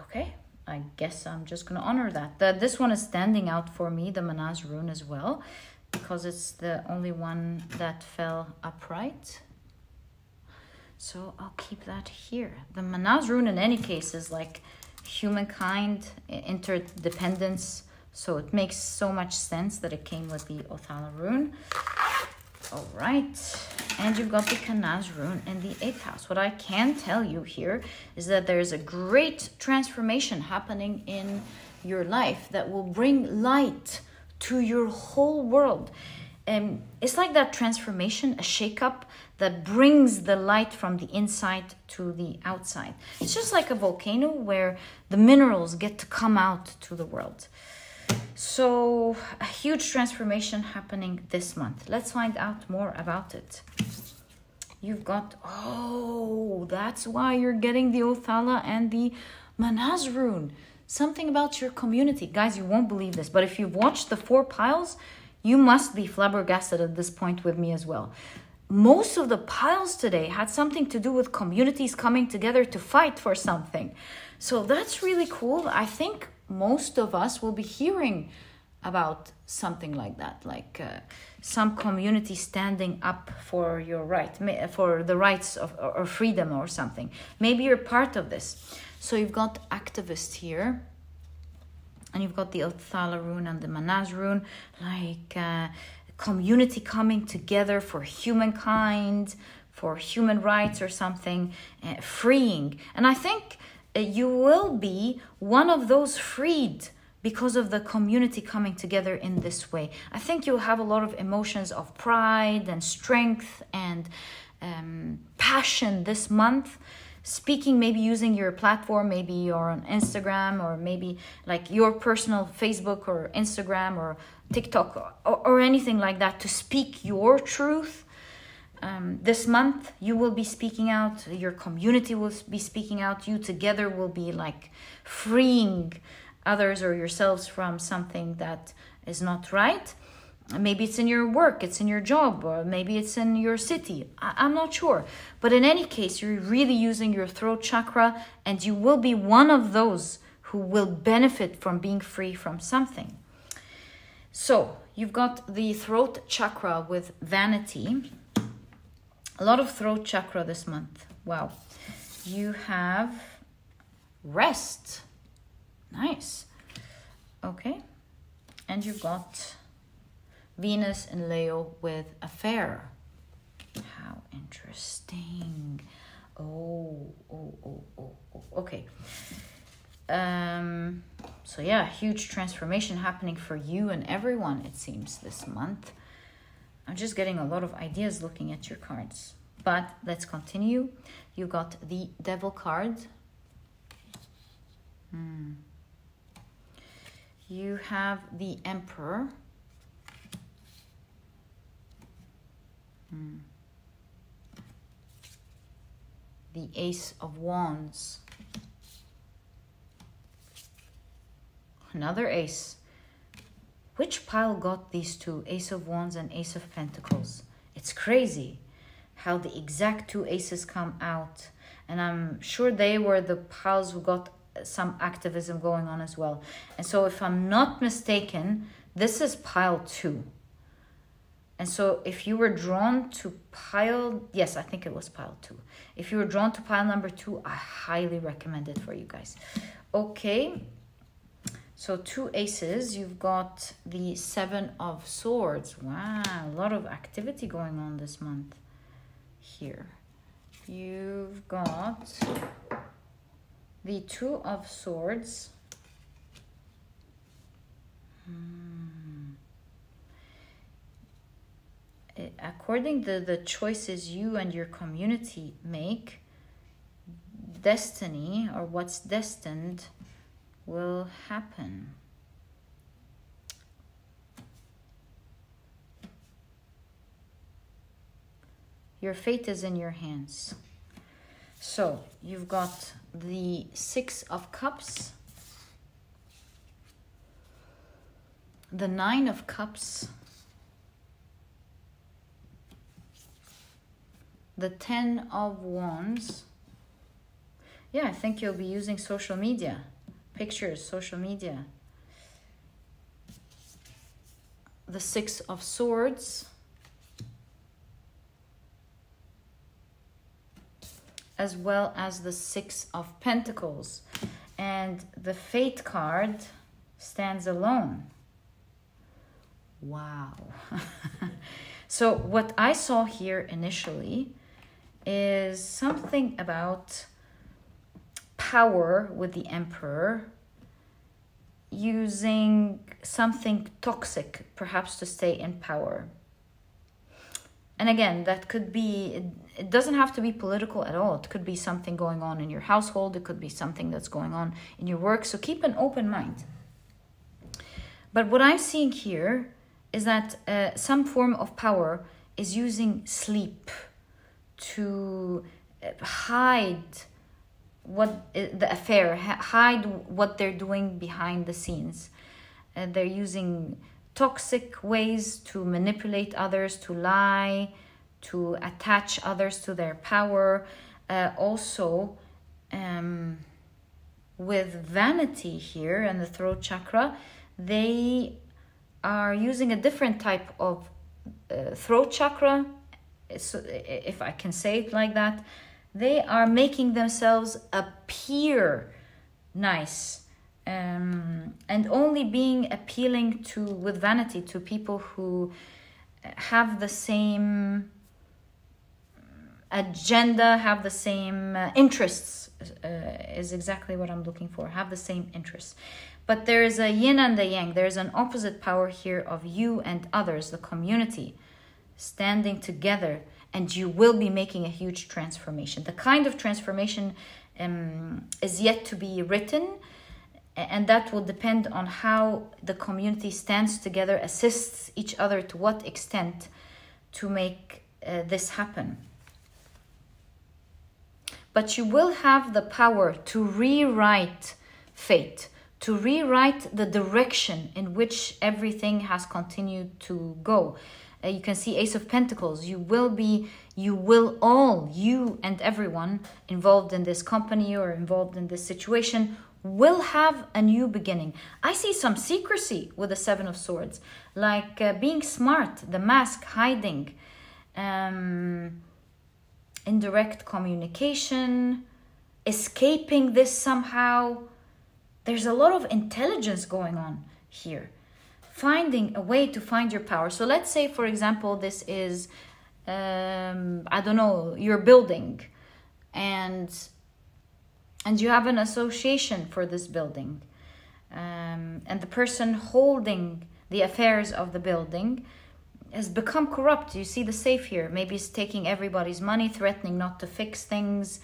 Speaker 1: Okay, I guess I'm just going to honor that. This one is standing out for me, the Manaz rune as well, because it's the only one that fell upright. So I'll keep that here. The Manaz rune in any case is like humankind, interdependence. So it makes so much sense that it came with the Othala rune. All right. And you've got the Kanaz rune in the 8th house. What I can tell you here is that there's a great transformation happening in your life that will bring light to your whole world. It's like that transformation, a shake-up that brings the light from the inside to the outside. It's just like a volcano where the minerals get to come out to the world. So a huge transformation happening this month. Let's find out more about it. You've got, oh, that's why you're getting the Othala and the Manaz rune. Something about your community. Guys, you won't believe this, but if you've watched the 4 piles, you must be flabbergasted at this point with me as well. most of the piles today had something to do with communities coming together to fight for something. So that's really cool. I think most of us will be hearing about something like that, like some community standing up for your right, for the rights of or freedom or something. Maybe you're part of this. So you've got activist here, and you've got the Othala rune and the Manaz rune, like community coming together for humankind, for human rights or something, freeing. And I think you will be one of those freed because of the community coming together in this way. I think you'll have a lot of emotions of pride and strength and passion this month. Speaking, maybe using your platform, maybe you're on Instagram, or maybe like your personal Facebook or Instagram or TikTok or anything like that, to speak your truth. This month you will be speaking out, your community will be speaking out, you together will be like freeing others or yourselves from something that is not right. Maybe it's in your work, it's in your job, or maybe it's in your city. I'm not sure. But in any case, you're really using your throat chakra, and you will be one of those who will benefit from being free from something. So you've got the throat chakra with vanity. A lot of throat chakra this month. Wow. You have rest. Nice. Okay. And you've got Venus in Leo with affair. How interesting. Okay. So yeah, huge transformation happening for you and everyone, it seems, this month. I'm just getting a lot of ideas looking at your cards. But let's continue. You got the Devil card. You have the Emperor. The Ace of Wands. Another ace. Which pile got these two, Ace of Wands and Ace of Pentacles? It's crazy how the exact two aces come out. And I'm sure they were the piles who got some activism going on as well. And so if I'm not mistaken, this is pile 2. And so if you were drawn to pile, yes, I think it was pile 2. If you were drawn to pile number 2, I highly recommend it for you guys. Okay. So 2 aces. You've got the 7 of Swords. Wow, a lot of activity going on this month here. You've got the 2 of Swords. According to the choices you and your community make, destiny, or what's destined, will happen. Your fate is in your hands. So you've got the 6 of Cups, the 9 of Cups, the 10 of Wands. Yeah, I think you'll be using social media. Pictures, social media. The 6 of Swords. As well as the 6 of Pentacles. And the Fate card stands alone. Wow. So what I saw here initially is something about power with the Emperor, using something toxic perhaps to stay in power. And again, that could be, it doesn't have to be political at all. It could be something going on in your household. It could be something that's going on in your work. So keep an open mind. But what I'm seeing here is that some form of power is using sleep to hide what the affair, hide what they're doing behind the scenes. They're using toxic ways to manipulate others, to lie, to attach others to their power. Also, with vanity here and the throat chakra, they are using a different type of throat chakra, so if I can say it like that. They are making themselves appear nice, and only being appealing to, with vanity, to people who have the same agenda, have the same interests, is exactly what I'm looking for, have the same interests. But there is a yin and a yang. There's an opposite power here of you and others, the community, standing together, and you will be making a huge transformation. The kind of transformation is yet to be written, and that will depend on how the community stands together, assists each other, to what extent to make this happen. But you will have the power to rewrite fate, to rewrite the direction in which everything has continued to go. You can see Ace of Pentacles. You and everyone involved in this company or involved in this situation will have a new beginning. I see some secrecy with the Seven of Swords, like being smart, the mask, hiding, indirect communication, escaping this somehow. There's a lot of intelligence going on here. Finding a way to find your power. So let's say, for example, this is, I don't know, your building, and you have an association for this building, and the person holding the affairs of the building has become corrupt. You see the safe here. Maybe it's taking everybody's money, threatening not to fix things,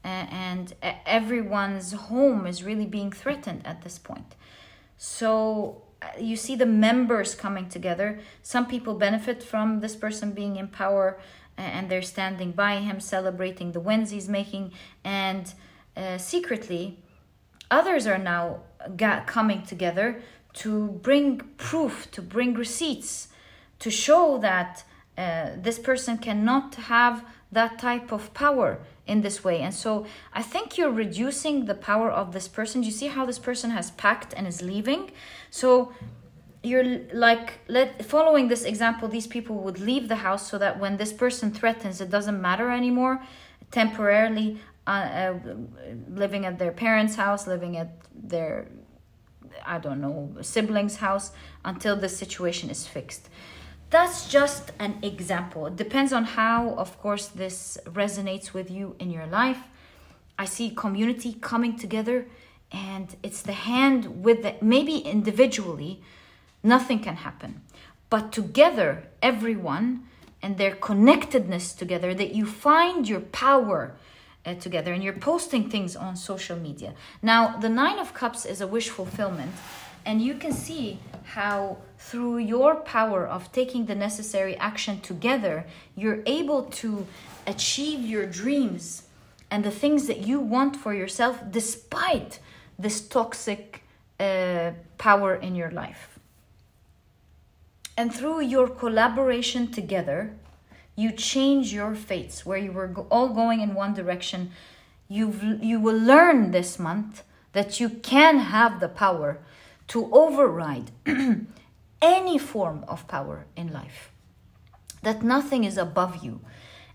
Speaker 1: and everyone's home is really being threatened at this point. So you see the members coming together. Some people benefit from this person being in power, and they're standing by him, celebrating the wins he's making. And secretly, others are now coming together to bring proof, to bring receipts, to show that this person cannot have that type of power in this way. And so I think you're reducing the power of this person. You see how this person has packed and is leaving? So you're like, following this example, these people would leave the house so that when this person threatens, it doesn't matter anymore. Temporarily living at their parents' house, living at their, I don't know, siblings' house, until the situation is fixed. That's just an example. It depends on how, of course, this resonates with you in your life. I see community coming together, and it's the hand with the, maybe individually, nothing can happen. But together, everyone, and their connectedness together, that you find your power together, and you're posting things on social media. Now, the Nine of Cups is a wish fulfillment. And you can see how through your power of taking the necessary action together, you're able to achieve your dreams and the things that you want for yourself, despite this toxic power in your life. And through your collaboration together, you change your fates. Where you were all going in one direction, you will learn this month that you can have the power to override any form of power in life. That nothing is above you.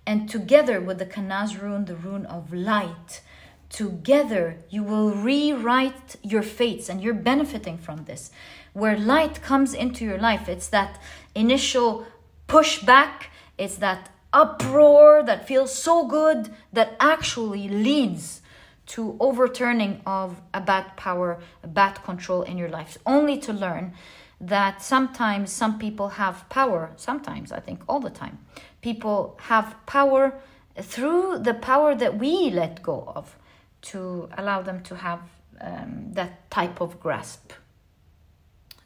Speaker 1: And together with the Kanaz rune, the rune of light, together you will rewrite your fates, and you're benefiting from this. Where light comes into your life, it's that initial pushback, it's that uproar that feels so good that actually leads to overturning of a bad power, a bad control in your life, only to learn that sometimes some people have power, sometimes, I think all the time, people have power through the power that we let go of, to allow them to have that type of grasp.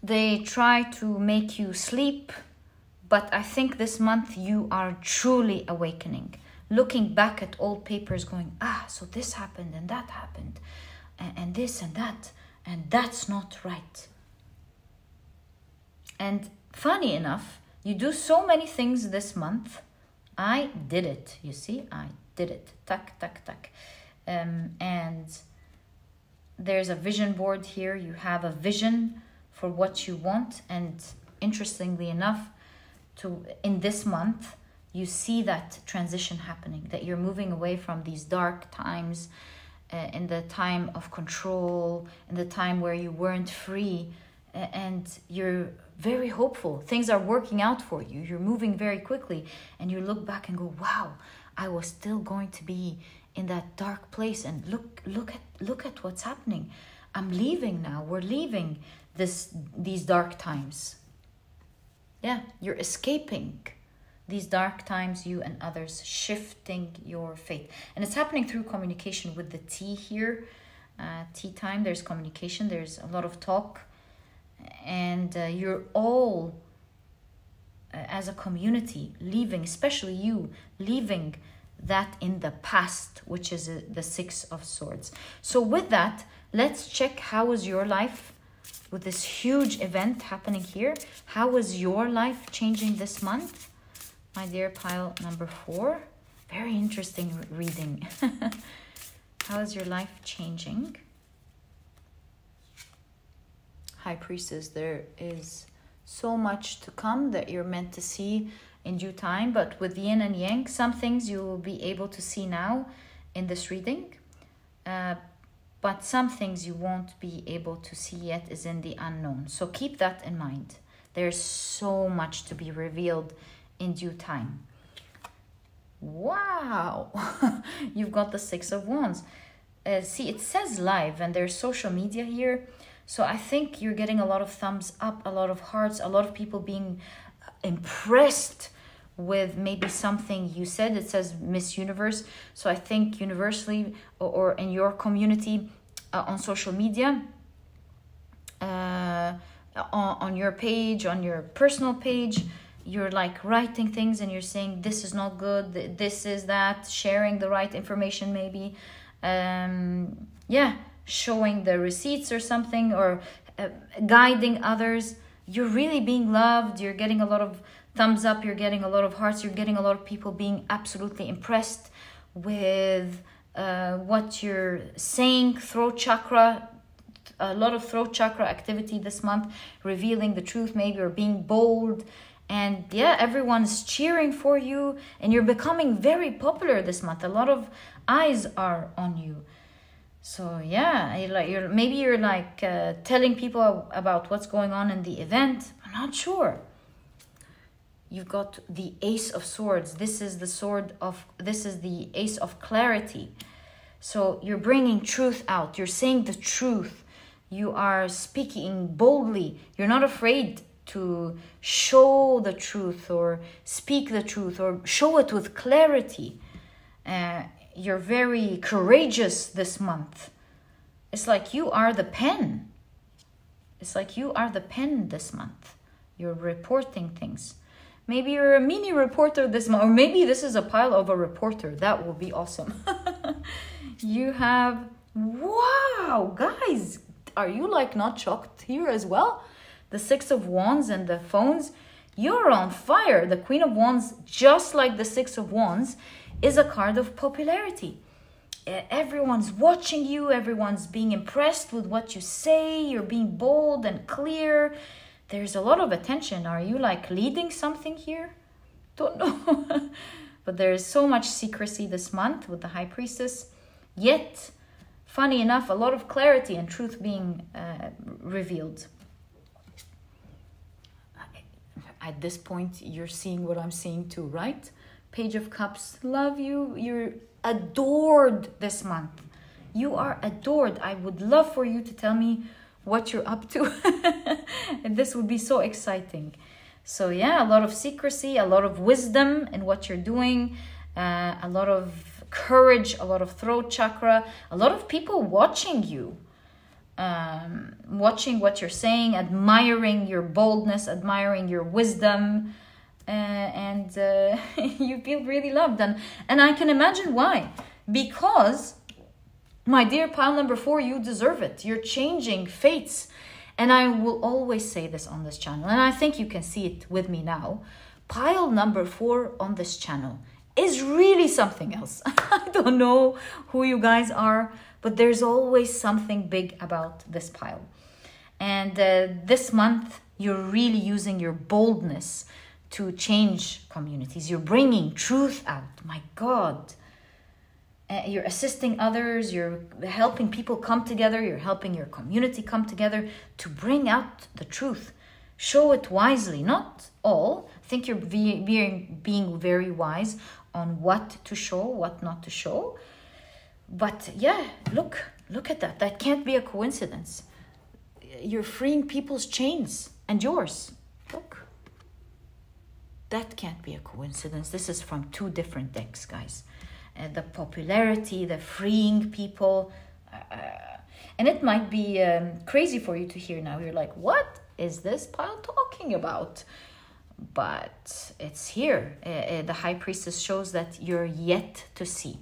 Speaker 1: They try to make you sleep, but I think this month you are truly awakening. Looking back at old papers going, so this happened and that happened and this and that, and that's not right. And funny enough, you do so many things this month I did it. You see, I did it. Tuck, tuck, tuck. And there's a vision board here. You have a vision for what you want. And interestingly enough, in this month, you see that transition happening, that you're moving away from these dark times, in the time of control, in the time where you weren't free, and you're very hopeful. Things are working out for you. You're moving very quickly, and you look back and go, wow, I was still going to be in that dark place, and look at what's happening. I'm leaving now. We're leaving these dark times. Yeah, you're escaping these dark times, you and others, shifting your fate. And it's happening through communication with the T here. Tea time, there's communication, there's a lot of talk. And you're all, as a community, leaving, especially you, leaving that in the past, which is the Six of Swords. So with that, let's check how is your life with this huge event happening here. How is your life changing this month? My dear pile number 4. Very interesting reading. How is your life changing? High Priestess, there is so much to come that you're meant to see in due time. But with yin and yang, some things you will be able to see now in this reading. But some things you won't be able to see yet is in the unknown. So keep that in mind. There's so much to be revealed in due time. Wow. You've got the Six of Wands. See, it says live and there's social media here. So I think you're getting a lot of thumbs up, a lot of hearts, a lot of people being impressed with maybe something you said. It says Miss Universe. So I think universally or in your community on social media, on your page, on your personal page, you're like writing things and you're saying this is not good, this is that, sharing the right information maybe. Yeah, showing the receipts or something, or guiding others. You're really being loved. You're getting a lot of thumbs up. You're getting a lot of hearts. You're getting a lot of people being absolutely impressed with what you're saying. Throat chakra, a lot of throat chakra activity this month, revealing the truth maybe, or being bold. And yeah, everyone's cheering for you and you're becoming very popular this month. A lot of eyes are on you. So yeah, you're like telling people about what's going on in the event. I'm not sure. You've got the Ace of Swords. This is the Ace of Clarity. So you're bringing truth out. You're saying the truth. You are speaking boldly. You're not afraid to show the truth or speak the truth or show it with clarity. You're very courageous this month. It's like you are the pen. It's like you are the pen this month. You're reporting things. Maybe you're a mini reporter this month, or maybe this is a pile of a reporter. That will be awesome. You have, wow, guys, are you like not shocked here as well? The Six of Wands and the phones, you're on fire. The Queen of Wands, just like the Six of Wands, is a card of popularity. Everyone's watching you. Everyone's being impressed with what you say. You're being bold and clear. There's a lot of attention. Are you like leading something here? Don't know. But there is so much secrecy this month with the High Priestess. Yet, funny enough, a lot of clarity and truth being revealed. At this point, you're seeing what I'm seeing too, right? Page of Cups, love you. You're adored this month. You are adored. I would love for you to tell me what you're up to. And this would be so exciting. So yeah, a lot of secrecy, a lot of wisdom in what you're doing, a lot of courage, a lot of throat chakra, a lot of people watching you. Watching what you're saying, admiring your boldness, admiring your wisdom, and you feel really loved. And I can imagine why. Because, my dear pile number 4, you deserve it. You're changing fates. And I will always say this on this channel, and I think you can see it with me now. Pile number 4 on this channel is really something else. I don't know who you guys are, but there's always something big about this pile. And this month, you're really using your boldness to change communities. You're bringing truth out. My God. You're assisting others. You're helping people come together. You're helping your community come together to bring out the truth. Show it wisely. Not all. I think you're being very wise on what to show, what not to show. But yeah, look at that. That can't be a coincidence. You're freeing people's chains and yours. Look. That can't be a coincidence. This is from 2 different decks, guys. The popularity, the freeing people. And it might be crazy for you to hear now. You're like, what is this pile talking about? But it's here. The High Priestess shows that you're yet to see.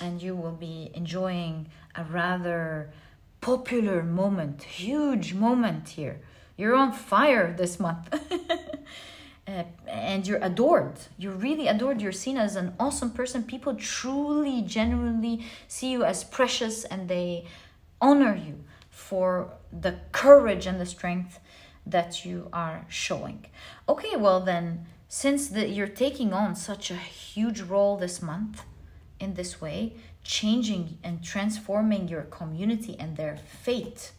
Speaker 1: And you will be enjoying a rather popular moment, huge moment here. You're on fire this month. And you're adored. You're really adored. You're seen as an awesome person. People truly, genuinely see you as precious, and they honor you for the courage and the strength that you are showing. Okay, well then, since you're taking on such a huge role this month in this way, changing and transforming your community and their fate.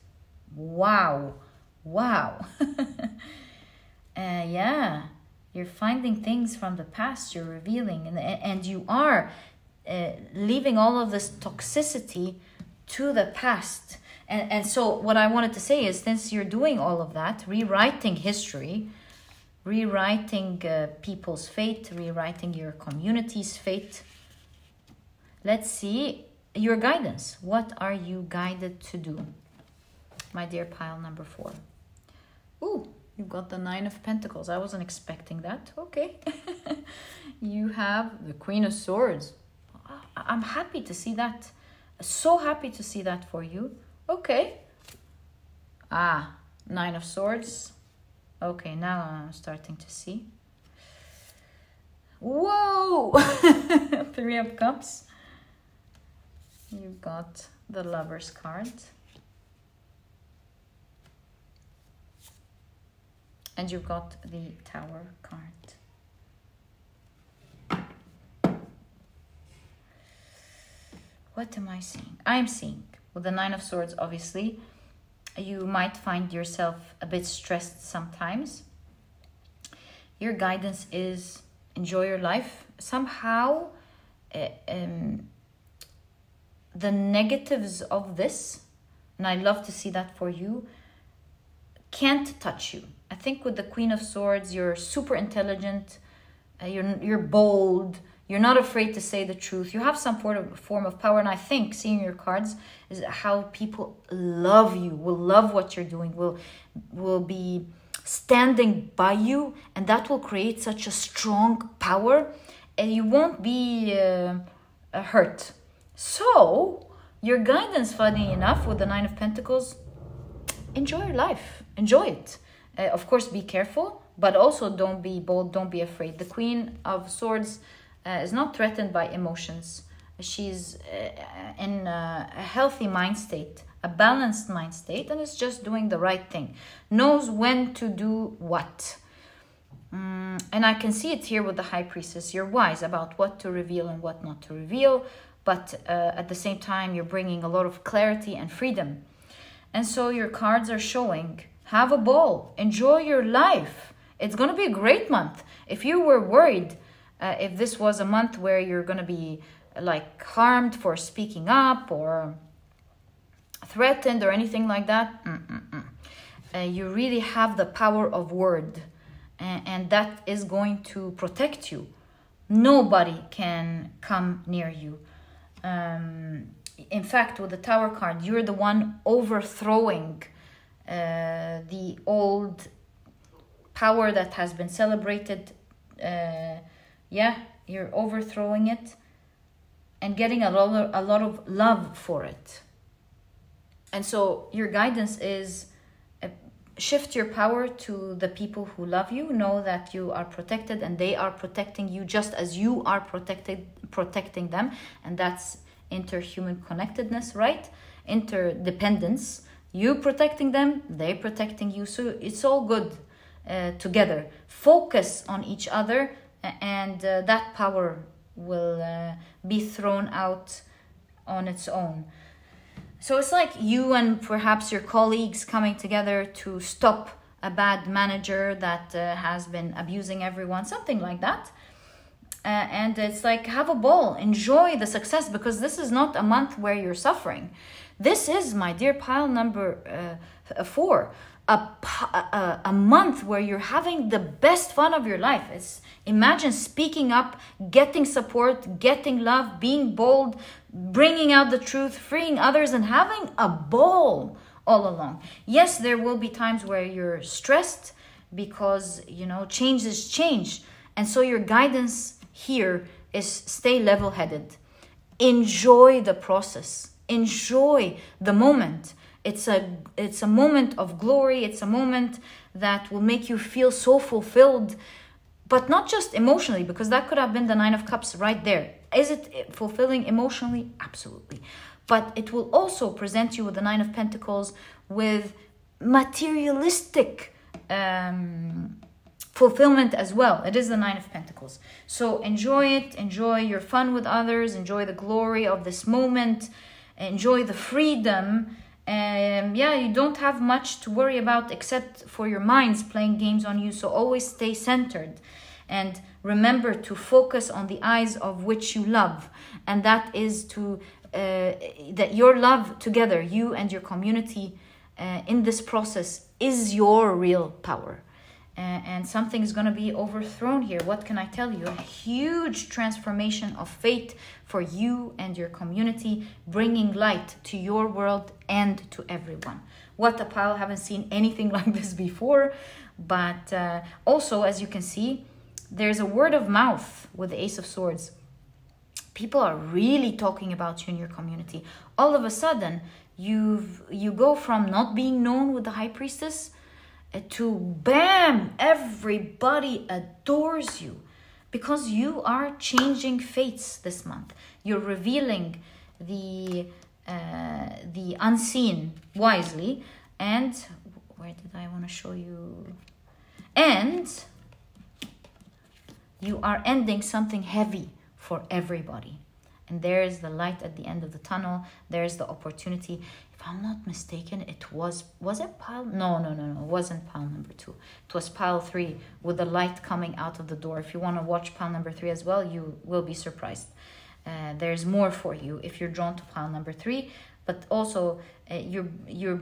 Speaker 1: Wow. Yeah, you're finding things from the past, you're revealing, and you are leaving all of this toxicity to the past. And so what I wanted to say is, since you're doing all of that, rewriting history, rewriting people's fate, rewriting your community's fate, let's see your guidance. What are you guided to do, my dear pile number 4? Ooh, you got the 9 of Pentacles. I wasn't expecting that. Okay. You have the Queen of Swords. I'm happy to see that. So happy to see that for you. Okay. 9 of Swords. Okay, now I'm starting to see. Whoa! 3 of Cups. You've got the Lover's card. And you've got the Tower card. What am I seeing? I'm seeing, with the 9 of Swords, obviously, you might find yourself a bit stressed sometimes. Your guidance is enjoy your life. Somehow, the negatives of this, and I love to see that for you, can't touch you. I think with the Queen of Swords, you're super intelligent, you're bold, you're not afraid to say the truth. You have some form of power, and I think seeing your cards is how people love you, will love what you're doing, will be standing by you, and that will create such a strong power, and you won't be hurt. So, your guidance, funny enough, with the 9 of Pentacles, enjoy your life. Enjoy it. Of course, be careful, but also don't be bold, don't be afraid. The Queen of Swords is not threatened by emotions. She's in a healthy mind state, a balanced mind state, and is just doing the right thing. Knows when to do what. And I can see it here with the High Priestess. You're wise about what to reveal and what not to reveal, but at the same time, you're bringing a lot of clarity and freedom. And so your cards are showing, have a ball, enjoy your life. It's going to be a great month. If you were worried, if this was a month where you're going to be like harmed for speaking up or threatened or anything like that, you really have the power of word, and that is going to protect you. Nobody can come near you. In fact, with the Tower card, you're the one overthrowing the old power that has been celebrated. You're overthrowing it and getting a lot of love for it. And so your guidance is shift your power to the people who love you. Know that you are protected and they are protecting you just as you are protecting them. And that's interhuman connectedness, right? Interdependence. You protecting them, they protecting you. So it's all good together. Focus on each other, and that power will be thrown out on its own. So it's like you and perhaps your colleagues coming together to stop a bad manager that has been abusing everyone, something like that. And it's like, have a ball, enjoy the success, because this is not a month where you're suffering. This is, my dear pile number 4, a month where you're having the best fun of your life. Imagine speaking up, getting support, getting love, being bold, bringing out the truth, freeing others, and having a ball all along. Yes, there will be times where you're stressed because, change is change. And so your guidance here is stay level-headed. Enjoy the process. Enjoy the moment. It's a moment of glory. It's a moment that will make you feel so fulfilled, but not just emotionally, because that could have been the 9 of Cups right there. Is it fulfilling emotionally? Absolutely. But it will also present you with the 9 of Pentacles with materialistic fulfillment as well. It is the 9 of Pentacles. So enjoy it. Enjoy your fun with others. Enjoy the glory of this moment. Enjoy the freedom. You don't have much to worry about except for your minds playing games on you. So always stay centered. And remember to focus on the eyes of which you love. And that is that your love together, you and your community in this process, is your real power. And something is going to be overthrown here. What can I tell you? A huge transformation of fate for you and your community, bringing light to your world and to everyone. What a pile! Haven't seen anything like this before. But also, as you can see, there's a word of mouth with the Ace of Swords. People are really talking about you in your community. All of a sudden, you go from not being known with the High Priestess to bam, everybody adores you, because you are changing fates this month. You're revealing the unseen wisely. And where did I want to show you? And you are ending something heavy for everybody. And there is the light at the end of the tunnel. There's the opportunity. If I'm not mistaken, it was it pile? No. It wasn't pile number 2. It was pile 3 with the light coming out of the door. If you want to watch pile number 3 as well, you will be surprised. There's more for you if you're drawn to pile number 3. But also, you're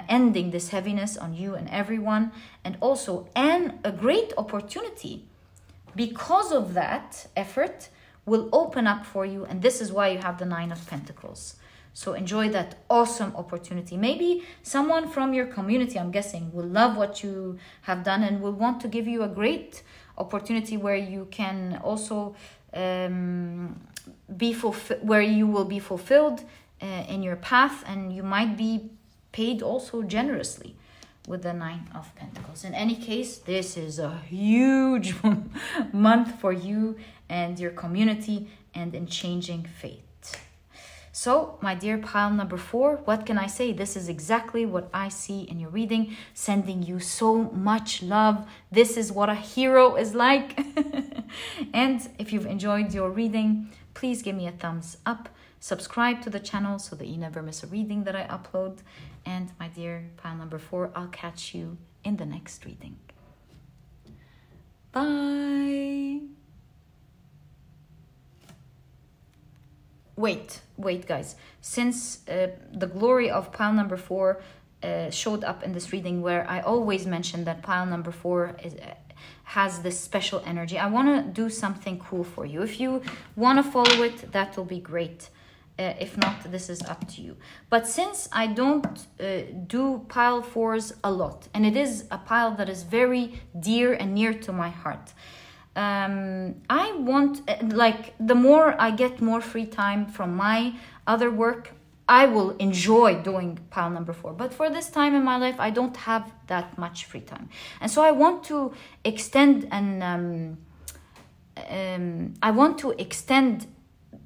Speaker 1: ending this heaviness on you and everyone. And also, a great opportunity because of that effort will open up for you. And this is why you have the 9 of Pentacles. So enjoy that awesome opportunity. Maybe someone from your community, I'm guessing, will love what you have done and will want to give you a great opportunity where you can also where you will be fulfilled in your path, and you might be paid also generously with the 9 of Pentacles. In any case, this is a huge month for you and your community and in changing fate. So, my dear pile number 4, what can I say? This is exactly what I see in your reading, sending you so much love. This is what a hero is like. And if you've enjoyed your reading, please give me a thumbs up. Subscribe to the channel so that you never miss a reading that I upload. And my dear pile number 4, I'll catch you in the next reading. Bye. Wait, guys. Since the glory of pile number 4 showed up in this reading, where I always mention that pile number 4 has this special energy, I want to do something cool for you. If you want to follow it, that will be great. If not, this is up to you. But since I don't do pile 4s a lot, and it is a pile that is very dear and near to my heart, I want, the more I get more free time from my other work, I will enjoy doing pile number 4. But for this time in my life, I don't have that much free time. And so I want to extend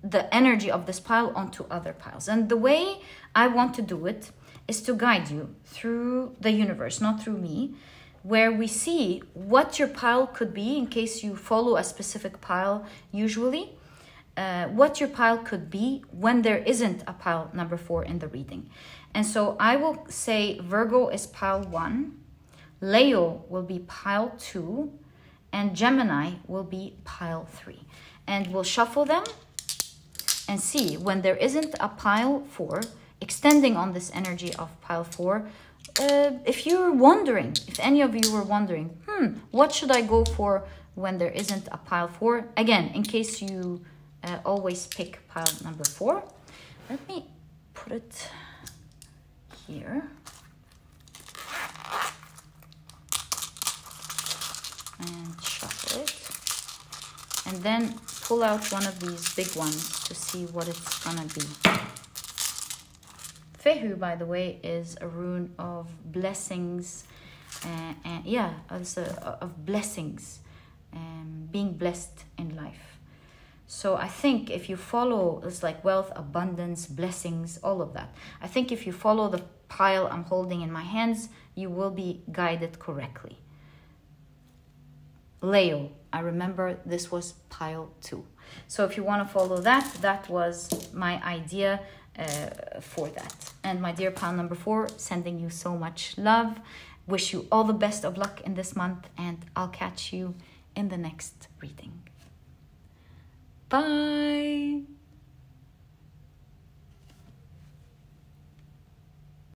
Speaker 1: the energy of this pile onto other piles. And the way I want to do it is to guide you through the universe, not through me, where we see what your pile could be in case you follow a specific pile usually. What your pile could be when there isn't a pile number 4 in the reading. And so I will say Virgo is pile 1, Leo will be pile 2, and Gemini will be pile 3. And we'll shuffle them and see when there isn't a pile 4, extending on this energy of pile 4. If you're wondering, if any of you were wondering, what should I go for when there isn't a pile 4? Again, in case you always pick pile number 4. Let me put it here. And shuffle it. And then pull out one of these big ones to see what it's gonna be. Fehu, by the way, is a rune of blessings. Of blessings. Being blessed in life. So I think if you follow, it's like wealth, abundance, blessings, all of that. I think if you follow the pile I'm holding in my hands, you will be guided correctly. Leo, I remember this was pile 2. So if you want to follow that, that was my idea for that. And my dear pile number 4, sending you so much love. Wish you all the best of luck in this month, and I'll catch you in the next reading. Bye.